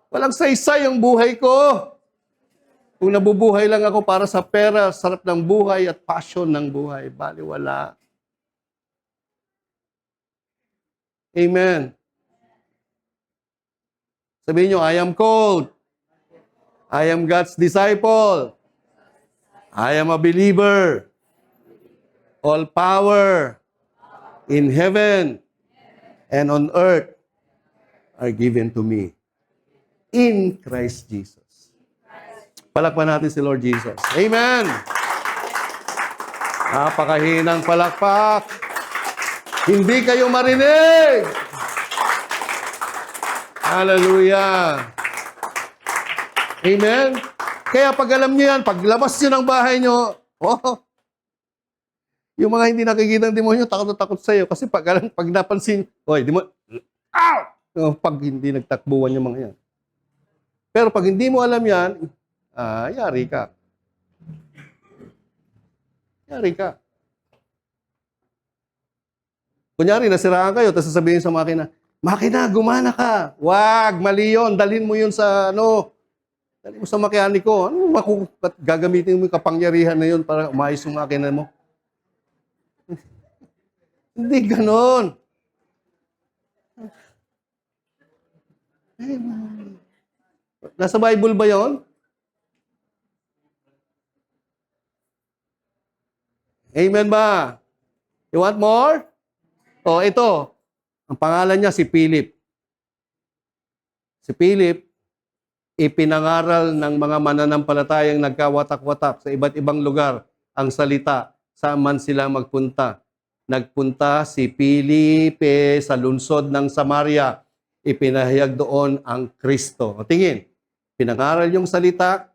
Walang saysay ang buhay ko. Kung nabubuhay lang ako para sa pera, sarap ng buhay at passion ng buhay, baliwala. Amen. Sabihin nyo, I am called. I am God's disciple. I am a believer. All power in heaven and on earth are given to me in Christ Jesus. Palakpan natin si Lord Jesus. Amen! Napakahinang palakpak. Hindi kayo marinig. Hallelujah. Amen? Kaya pag alam nyo yan, pag labas nyo ng bahay nyo, yung mga hindi nakikita ng demonyo, takot na takot sa'yo. Kasi pag napansin, demonyo, pag hindi nagtakbuhan yung mga yan. Pero pag hindi mo alam yan, yari ka. Yari ka. Kunyari, nasiraan kayo, tapos sasabihin sa makina, gumana ka. Wag, mali yun. Dalhin mo yun sa, dalhin mo sa mekaniko. Gagamitin mo yung kapangyarihan na yun para umayos yung makina mo? Hindi ganon. Nasa Bible ba yon? Amen ba? You want more? Ito. Ang pangalan niya si Philip. Si Philip, ipinangaral ng mga mananampalatayang nagkawatak-watak sa iba't ibang lugar ang salita, saan man sila magpunta. Nagpunta si Felipe sa lungsod ng Samaria. Ipinahayag doon ang Kristo. O tingin, pinangaral yung salita,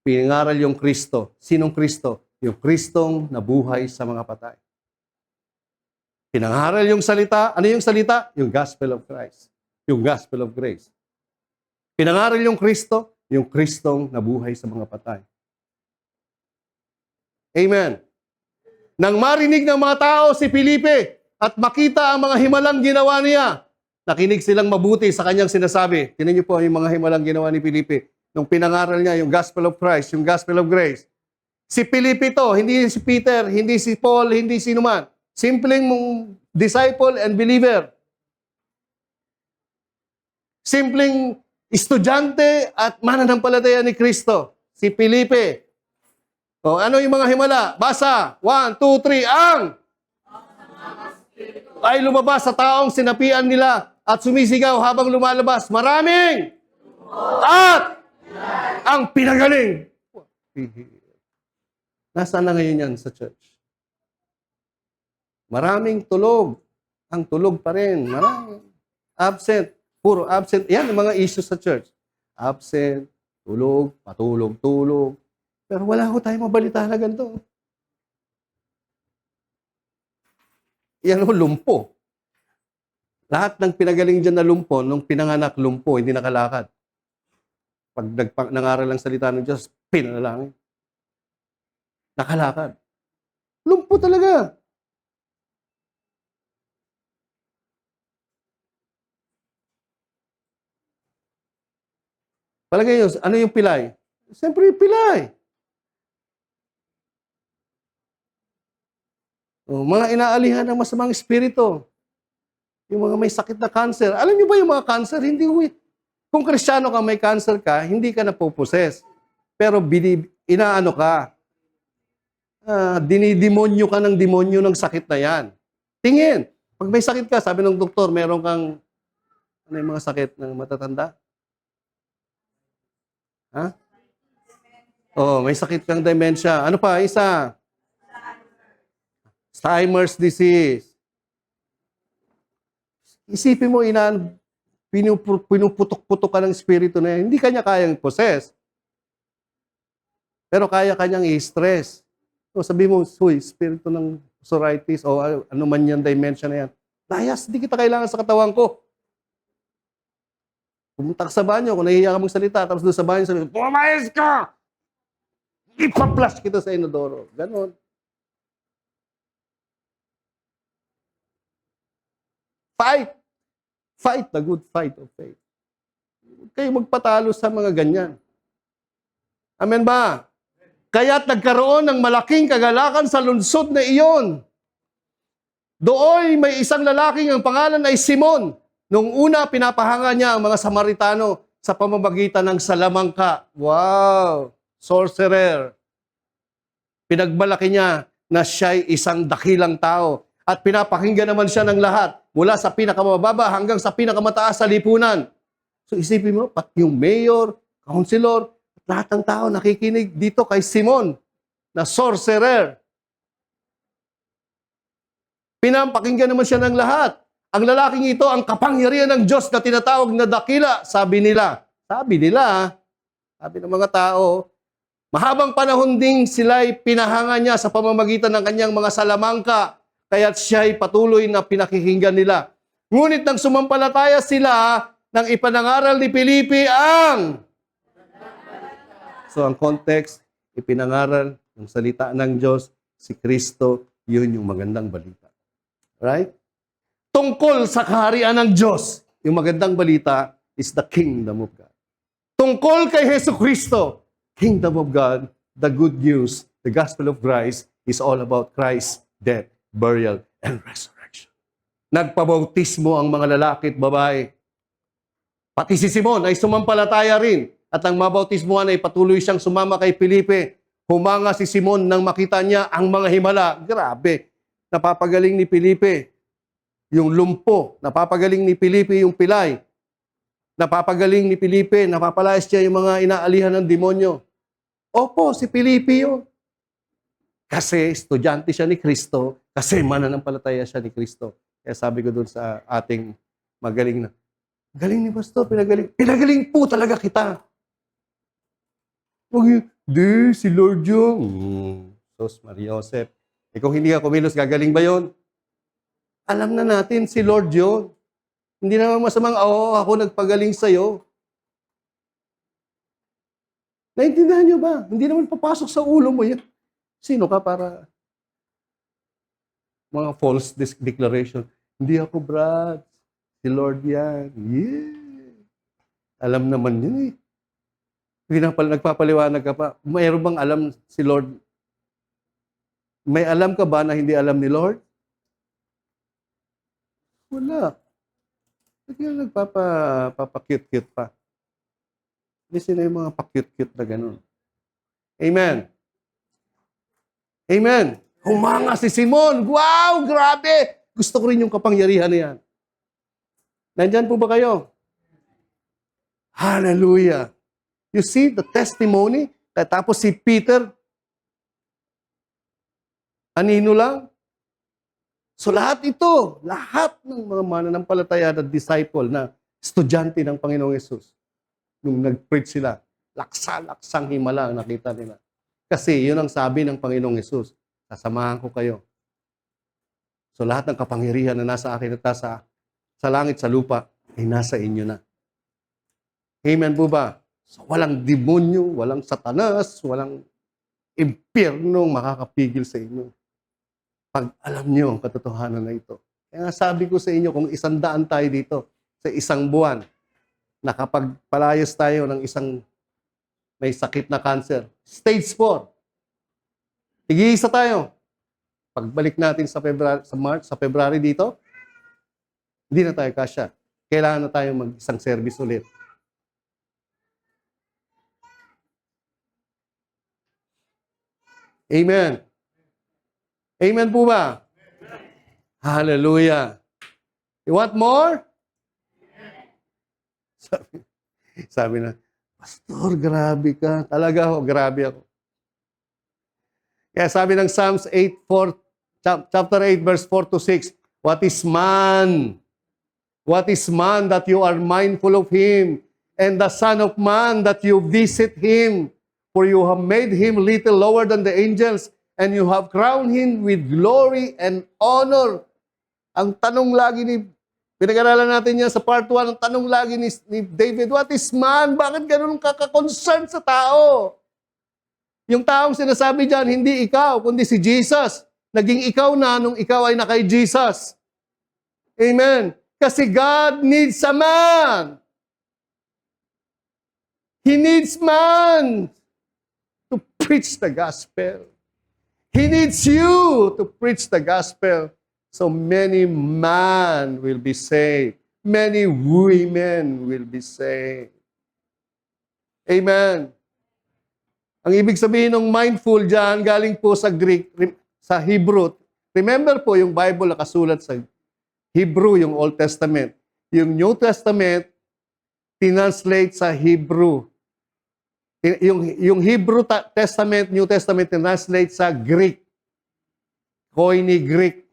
pinangaral yung Kristo. Sinong Kristo? Yung Kristong nabuhay sa mga patay. Pinangaral yung salita. Ano yung salita? Yung Gospel of Christ. Yung Gospel of Grace. Pinangaral yung Kristo, yung Kristong nabuhay sa mga patay. Amen. Nang marinig ng mga tao si Felipe at makita ang mga himalang ginawa niya, nakinig silang mabuti sa kanyang sinasabi. Tingnan niyo po yung mga himalang ginawa ni Felipe. Nung pinangaral niya yung Gospel of Christ, yung Gospel of Grace. Si Felipe to, hindi si Peter, hindi si Paul, hindi sino man. Simpleng disciple and believer. Simpleng estudyante at mananampalataya ni Kristo. Si Felipe. O, ano yung mga himala? Basa. 1, 2, 3. Ang ay lumabas sa taong sinapian nila at sumisigaw habang lumalabas. Maraming at ang pinagaling. Nasaan na ngayon yan sa church? Maraming tulog. Ang tulog pa rin. Maraming. Absent. Puro absent. Yan ang mga issues sa church. Absent, tulog, patulog, tulog. Pero wala ko tayong mabalita na ganito. Yan o, lumpo. Lahat ng pinagaling dyan na lumpo, nung pinanganak lumpo, hindi nakalakad. Pag nangaral ang salita ng Diyos, pinalangin. Nakalakad. Lumpo talaga. Palagay nyo, ano yung pilay? Siyempre yung pilay. O, mga inaalihan ng masamang espiritu. Yung mga may sakit na cancer. Alam niyo ba yung mga cancer? Hindi kung Kristiyano ka, may cancer ka, hindi ka napoposes. Pero inaano ka, dinidemonyo ka ng demonyo ng sakit na yan. Tingin. Pag may sakit ka, sabi ng doktor, meron kang, ano yung mga sakit ng matatanda? Ha? Oh, may sakit kang dementia. Ano pa? Isa. Alzheimer's disease. Isipin mo, pinuputok-putok ka ng espiritu na yan. Hindi kanya kayang possess. Pero kaya kanyang i-stress. So sabi mo, espiritu ng psoriasis o ano man yan, dementia na yan. Layas, hindi kita kailangan sa katawan ko. Pumunta ka sa banyo, kung nahihiya ka magsalita, tapos doon sa banyo, sabi, pumayas ka! Ipa-flush kita sa inodoro. Ganon. Fight! Fight the good fight of faith. Huwag kayo magpatalo sa mga ganyan. Amen ba? Kaya't nagkaroon ng malaking kagalakan sa lungsod na iyon. Doon may isang lalaking ang pangalan ay Simon. Noong una, pinapahanga niya ang mga Samaritano sa pamamagitan ng salamangka. Wow! Sorcerer. Pinagmalaki niya na siya'y isang dakilang tao. At pinapakinggan naman siya ng lahat. Mula sa pinakamababa hanggang sa pinakamataas sa lipunan. So isipin mo, pati yung mayor, councilor, lahat ng tao nakikinig dito kay Simon na sorcerer. Pinapakinggan naman siya ng lahat. Ang lalaking ito, ang kapangyarihan ng Diyos na tinatawag na dakila, sabi nila. Sabi ng mga tao, mahabang panahon ding sila'y pinahanga niya sa pamamagitan ng kanyang mga salamangka, kaya't siya'y patuloy na pinakikinggan nila. Ngunit nang sumampalataya sila, nang ipanangaral ni Felipe ang... So ang context, ipinangaral ng salita ng Diyos, si Kristo, yun yung magandang balita. Right? Tungkol sa kaharian ng Diyos, yung magandang balita is the kingdom of God. Tungkol kay Hesus Kristo, kingdom of God, the good news, the gospel of Christ is all about Christ's death, burial, and resurrection. Nagpabautismo ang mga lalaki at babae. Pati si Simon ay sumampalataya rin. At ang mabautismuhan ay patuloy siyang sumama kay Felipe. Humanga si Simon nang makita niya ang mga himala. Grabe. Napapagaling ni Felipe yung lumpo. Napapagaling ni Felipe yung pilay. Napapagaling ni Felipe. Napapalayas niya yung mga inaalihan ng demonyo. Opo, si Felipe yun. Kasi estudyante siya ni Kristo. Kasi mananampalataya siya ni Kristo. Kaya sabi ko dun sa ating magaling na, galing ni Pastor, pinagaling. Pinagaling po talaga kita. Di, si Lord yun. Sos, Maria Joseph. Kung hindi ka kumilos, gagaling ba yun? Alam na natin, si Lord yun. Hindi naman masamang, ako nagpagaling sa'yo. Naintindihan niyo ba? Hindi naman papasok sa ulo mo yan. Sino ka para mga false declaration? Hindi ako, Brad. Si Lord yan. Yeah. Alam naman yun eh. Nagpapaliwanag ka pa. Mayroon bang alam si Lord? May alam ka ba na hindi alam ni Lord? Wala. Ba't yung nagpapakute-cute pa? Hindi sila yung mga pa-cute-cute na ganun. Amen. Amen. Humanga si Simon. Wow, grabe. Gusto ko rin yung kapangyarihan na yan. Nandyan po ba kayo? Hallelujah. You see the testimony? Tapos si Peter, anino lang? So lahat ito, lahat ng mga mananampalataya na disciple na estudyante ng Panginoong Yesus, nung nag-preach sila, laksa-laksang himala ang nakita nila. Kasi yun ang sabi ng Panginoong Yesus, sasamahan ko kayo. So lahat ng kapangyarihan na nasa akin at sa langit, sa lupa, ay nasa inyo na. Amen po ba? So walang demonyo, walang satanas, walang impyernong makakapigil sa inyo. Pag alam nyo ang katotohanan na ito. Kaya sabi ko sa inyo, kung 100 tayo dito sa isang buwan, nakapagpalayas tayo ng isang may sakit na cancer, stage 4, tig-iisa tayo. Pagbalik natin sa February dito, hindi na tayo kasya. Kailangan na tayo mag-isang service ulit. Amen. Amen po ba? Hallelujah. You want more? Sabi na, Pastor, grabe ka. Talaga ako, grabe ako. Kaya sabi ng Psalms 8:4, chapter 8, verse 4 to 6, what is man? What is man that you are mindful of him, and the son of man that you visit him? For you have made him little lower than the angels, and you have crowned him with glory and honor. Ang tanong lagi pinag-aralan natin yan sa part 1, ang tanong lagi ni David, what is man? Bakit ganun kaka-concern sa tao? Yung taong sinasabi dyan, hindi ikaw, kundi si Jesus. Naging ikaw na nung ikaw ay nakay Jesus. Amen. Kasi God needs a man. He needs man to preach the gospel. He needs you to preach the gospel. So many men will be saved. Many women will be saved. Amen. Ang ibig sabihin ng mindful dyan, galing po sa Greek, sa Hebrew. Remember po yung Bible nakasulat sa Hebrew, yung Old Testament. Yung New Testament, tinranslate sa Hebrew. Yung Hebrew Testament, New Testament, tinranslate sa Greek. Koine Greek.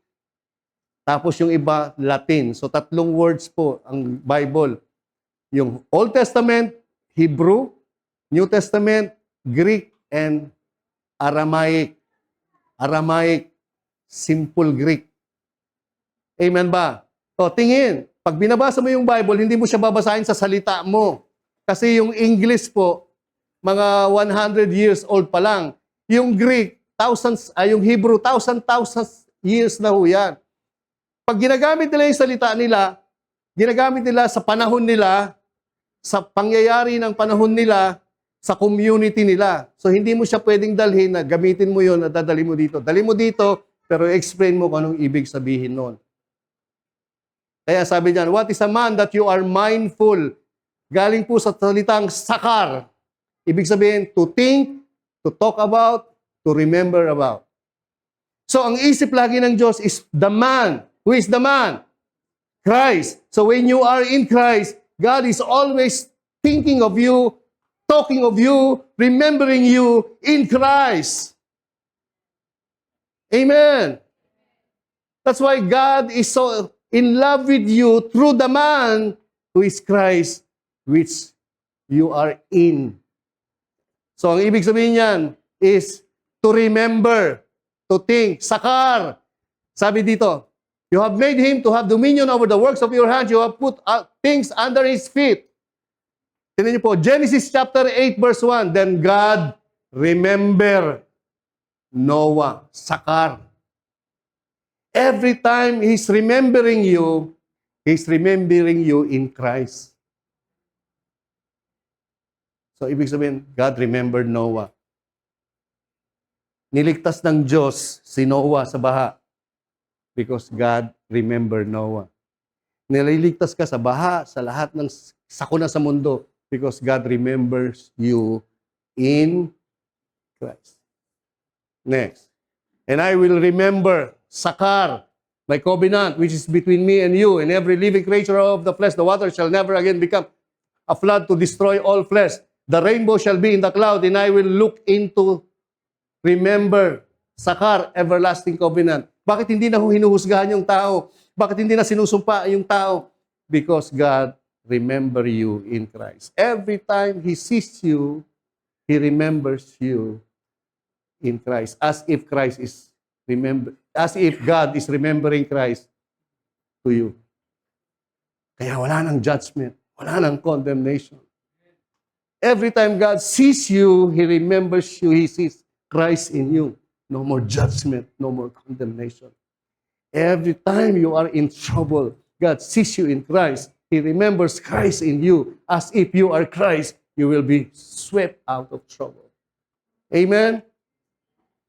Tapos yung iba, Latin. So 3 words po ang Bible. Yung Old Testament, Hebrew, New Testament, Greek, and Aramaic. Aramaic, simple Greek. Amen ba? O, tingin. Pag binabasa mo yung Bible, hindi mo siya babasahin sa salita mo. Kasi yung English po, mga 100 years old pa lang. Yung Greek, yung Hebrew, thousands years na ho yan. Pag ginagamit nila yung salita nila, ginagamit nila sa panahon nila, sa pangyayari ng panahon nila, sa community nila. So hindi mo siya pwedeng dalhin na gamitin mo yun at dadali mo dito. Dali mo dito, pero explain mo kung anong ibig sabihin nun. Kaya sabi niyan, what is a man that you are mindful? Galing po sa salitang sakar. Ibig sabihin, to think, to talk about, to remember about. So, ang isip lagi ng Diyos is the man. Who is the man? Christ. So, when you are in Christ, God is always thinking of you, talking of you, remembering you in Christ. Amen. That's why God is so in love with you through the man who is Christ, which you are in. So, ang ibig sabihin niyan is to remember, to think. Sakar. Sabi dito, you have made him to have dominion over the works of your hands. You have put things under his feet. Tingnan niyo po, Genesis chapter 8 verse 1. Then God remember. Noah, Sakar. Every time He's remembering you in Christ. So, ibig sabihin, God remembered Noah. Niligtas ng Diyos si Noah sa baha because God remembered Noah. Nililigtas ka sa baha, sa lahat ng sakuna sa mundo because God remembers you in Christ. Next. And I will remember Sakar, my covenant, which is between me and you, and every living creature of the flesh. The water shall never again become a flood to destroy all flesh. The rainbow shall be in the cloud, and I will look into, remember, Sakar, everlasting covenant. Bakit hindi na hinuhusgahan yung tao? Bakit hindi na sinusumpa yung tao? Because God remember you in Christ. Every time He sees you, He remembers you in Christ. As if God is remembering Christ to you. Kaya wala nang judgment. Wala nang condemnation. Every time God sees you, He remembers you. He sees Christ in you. No more judgment. No more condemnation. Every time you are in trouble, God sees you in Christ. He remembers Christ in you. As if you are Christ, you will be swept out of trouble. Amen?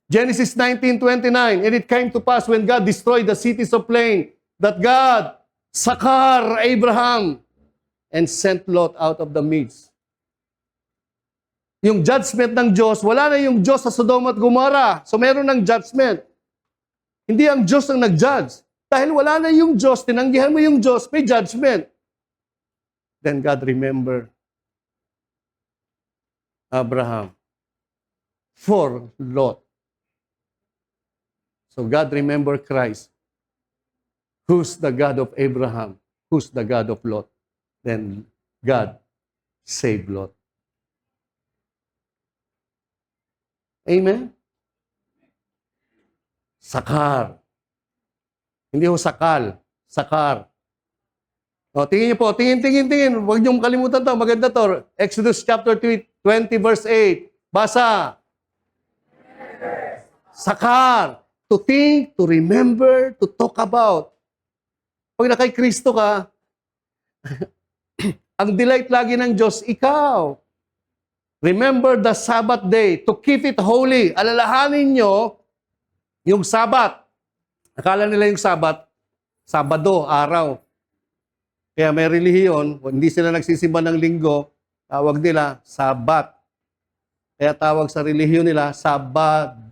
Genesis 19:29, and it came to pass when God destroyed the cities of plain, that God sakar Abraham and sent Lot out of the midst. Yung judgment ng Diyos, wala na yung Diyos sa Sodom at Gomorrah. So meron ng judgment. Hindi ang Diyos ang nag-judge. Dahil wala na yung Diyos, tinanggihan mo yung Diyos, may judgment. Then God remember Abraham for Lot. So God remember Christ. Who's the God of Abraham? Who's the God of Lot? Then God saved Lot. Amen? Sakar. Hindi ho sakal. Sakar. O, tingin niyo po. Tingin. Huwag niyong kalimutan to. Maganda to. Exodus chapter 20 verse 8. Basa. Sakar. To think, to remember, to talk about. Pag nakay Kristo ka, ang delight lagi ng Diyos, ikaw. Remember the Sabbath day, to keep it holy. Alalahanin nyo yung Sabat. Akala nila yung Sabat, Sabado, araw. Kaya may relihiyon, hindi sila nagsisimba ng linggo, tawag nila Sabat. Kaya tawag sa relihiyon nila, Sabadista.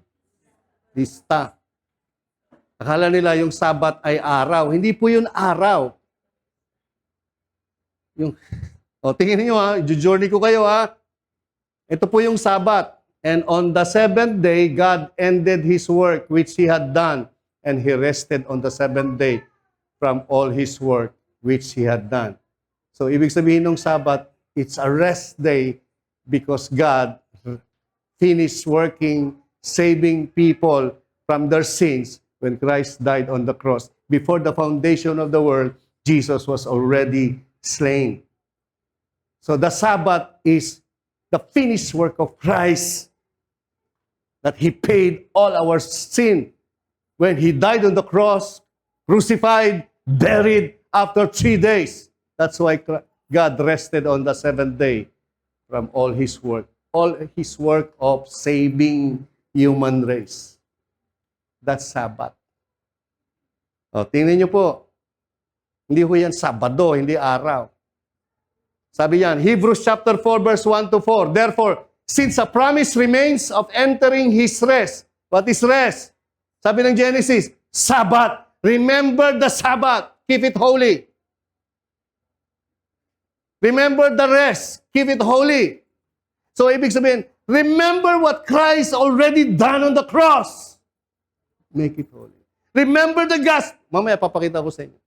Akala nila yung Sabat ay araw. Hindi po yun araw. Tingin niyo ha, journey ko kayo ha. Ito po yung Sabat. And on the seventh day, God ended His work which He had done, and He rested on the seventh day from all His work which He had done. So, ibig sabihin ng Sabat, it's a rest day because God finished working, saving people from their sins when Christ died on the cross. Before the foundation of the world, Jesus was already slain. So, the Sabbath is the finished work of Christ, that He paid all our sin when He died on the cross, crucified, buried after 3 days. That's why God rested on the seventh day from all His work of saving human race. That's Sabbath. Tingnan niyo po. Hindi ho yan Sabado, hindi araw. Sabi yan, Hebrews chapter 4 verse 1 to 4. Therefore, since a promise remains of entering His rest. What is rest? Sabi ng Genesis, Sabbath. Remember the Sabbath. Keep it holy. Remember the rest. Keep it holy. So, ibig sabihin, remember what Christ already done on the cross. Make it holy. Remember the gospel. Mamaya, papakita ko sa inyo.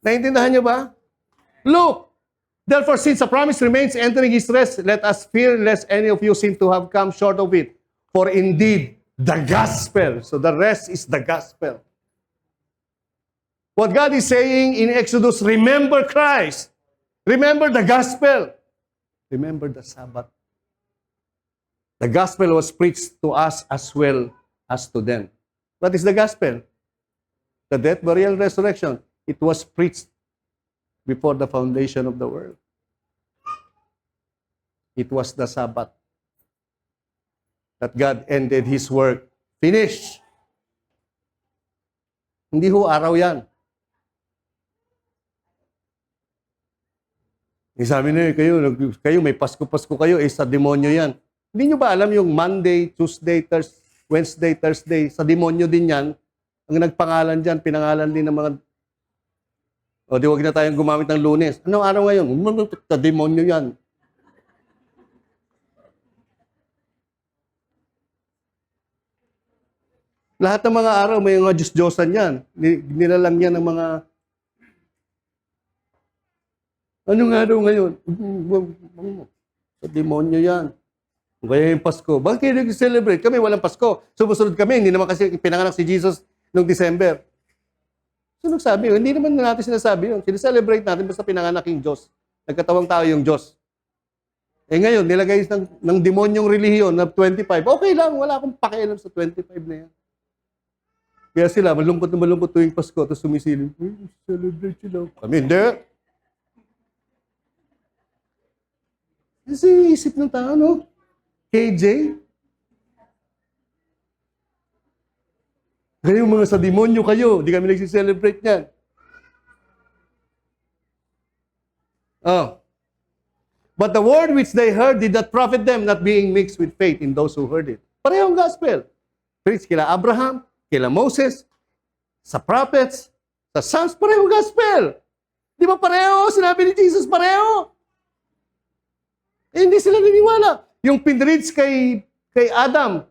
Naintindahan niyo ba? Look, therefore, since a promise remains entering His rest, let us fear lest any of you seem to have come short of it. For indeed, the gospel. So the rest is the gospel. What God is saying in Exodus, remember Christ. Remember the gospel. Remember the Sabbath. The gospel was preached to us as well as to them. What is the gospel? The death, burial, resurrection. It was preached before the foundation of the world. It was the Sabbath that God ended His work. Finished. Hindi ho araw yan. Sabi niyo, kayo may Pasko-Pasko kayo, sa demonyo yan. Hindi nyo ba alam yung Monday, Tuesday, Wednesday, Thursday, sa demonyo din yan, ang nagpangalan dyan, pinangalan din ng mga, o di wag na tayong gumamit ng Lunes. Anong araw ngayon? Sa demonyo yan. Lahat ng mga araw, may mga Diyos-Diyosan yan. Nilalang yan ng mga, anong araw ngayon? Sa demonyo yan. Kaya yung Pasko. Bakit kayo nag-celebrate? Kami walang Pasko. Sumusunod kami. Hindi naman kasi pinanganak si Jesus noong December. So nagsabi, hindi naman natin sinasabi yun. Sineselebrate natin basta pinanganak yung Diyos. Nagkatawang tao yung Diyos. Eh ngayon, nilagay ng demonyong relihiyon na 25. Okay lang, wala akong pakialam sa 25 na yan. Kaya sila, malungkot na malungkot tuwing Pasko, tapos sumisilip, celebrate sila. Kami, hindi. Kasi isip ng tao, no? KJ? Kayong mga sa demonyo kayo, di kami nagsiselebrate niyan. Oh. But the word which they heard did not profit them, not being mixed with faith in those who heard it. Parehong gospel. Preach kila Abraham, kila Moses, sa prophets, sa Psalms, parehong gospel. Di ba pareho? Sinabi ni Jesus, pareho. Eh, hindi sila niniwala. Yung pinreach kay Adam,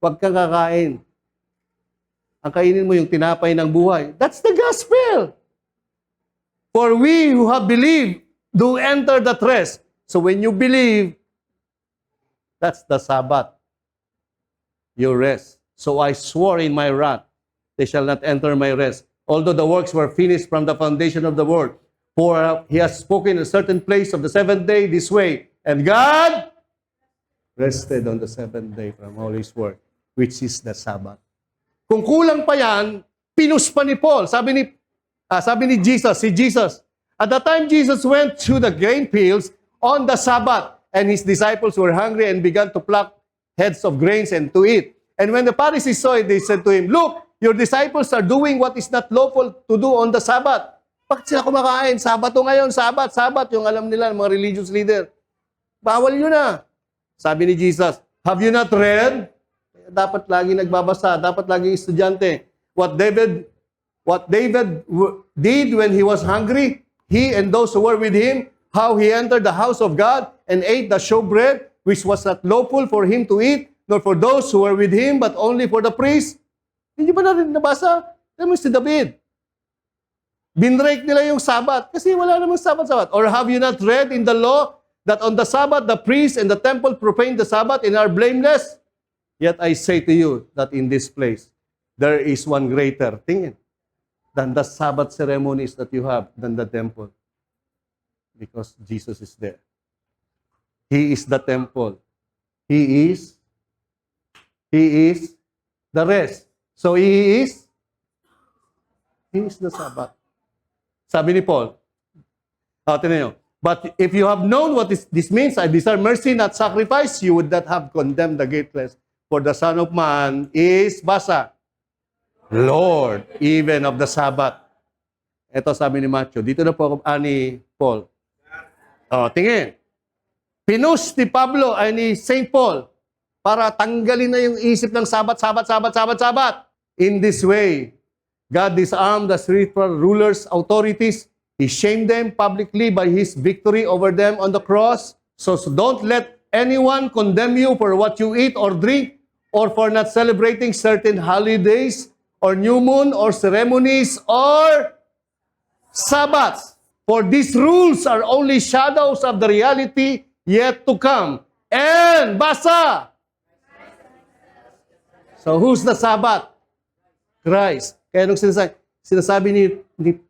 huwag kang kakain. Ang kainin mo yung tinapay ng buhay. That's the gospel. For we who have believed do enter that rest. So when you believe, that's the Sabbath. You rest. So I swore in my wrath, they shall not enter my rest. Although the works were finished from the foundation of the world. For he has spoken in a certain place of the seventh day this way. And God rested on the seventh day from all his work, which is the Sabbath. Kung kulang pa yan, pinus pa ni Paul. Sabi ni Jesus, at the time Jesus went to the grain fields on the Sabbath, and his disciples were hungry and began to pluck heads of grains and to eat. And when the Pharisees saw it, they said to him, look, your disciples are doing what is not lawful to do on the Sabbath. Bakit sila kumakain? Sabato ngayon, Sabbath, yung alam nila, mga religious leader. Bawal yun na. Sabi ni Jesus, have you not read? Dapat lagi nagbabasa, dapat lagi estudyante. What David did when he was hungry, he and those who were with him, how he entered the house of God and ate the showbread, which was not lawful for him to eat, nor for those who were with him, but only for the priests. Hindi ba na rin nabasa? Alam mo si David. Binrake nila yung Sabbath kasi wala namang Sabbath. Or have you not read in the law that on the Sabbath the priests and the temple profane the Sabbath and are blameless? Yet I say to you that in this place there is one greater thing than the Sabbath ceremonies that you have than the temple. Because Jesus is there. He is the temple. He is the rest. So He is the Sabbath. Sabi ni Paul, tinan nyo, but if you have known what this means, I desire mercy, not sacrifice, you would not have condemned the guiltless. For the Son of Man is, basa, Lord, even of the Sabbath. Ito sabi ni Matthew. Dito na po ni Paul. Tingin. Pinus ni Pablo ay ni St. Paul para tanggalin na yung isip ng Sabbath. In this way, God disarmed the spiritual rulers, authorities. He shamed them publicly by His victory over them on the cross. So don't let anyone condemn you for what you eat or drink, or for not celebrating certain holidays, or new moon, or ceremonies, or Sabbaths. For these rules are only shadows of the reality yet to come. And, basa! So, who's the Sabbath? Christ. Kaya nung sinasabi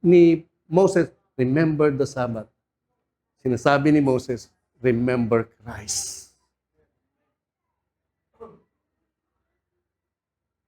ni Moses, remember the Sabbath. Sinasabi ni Moses, remember Christ.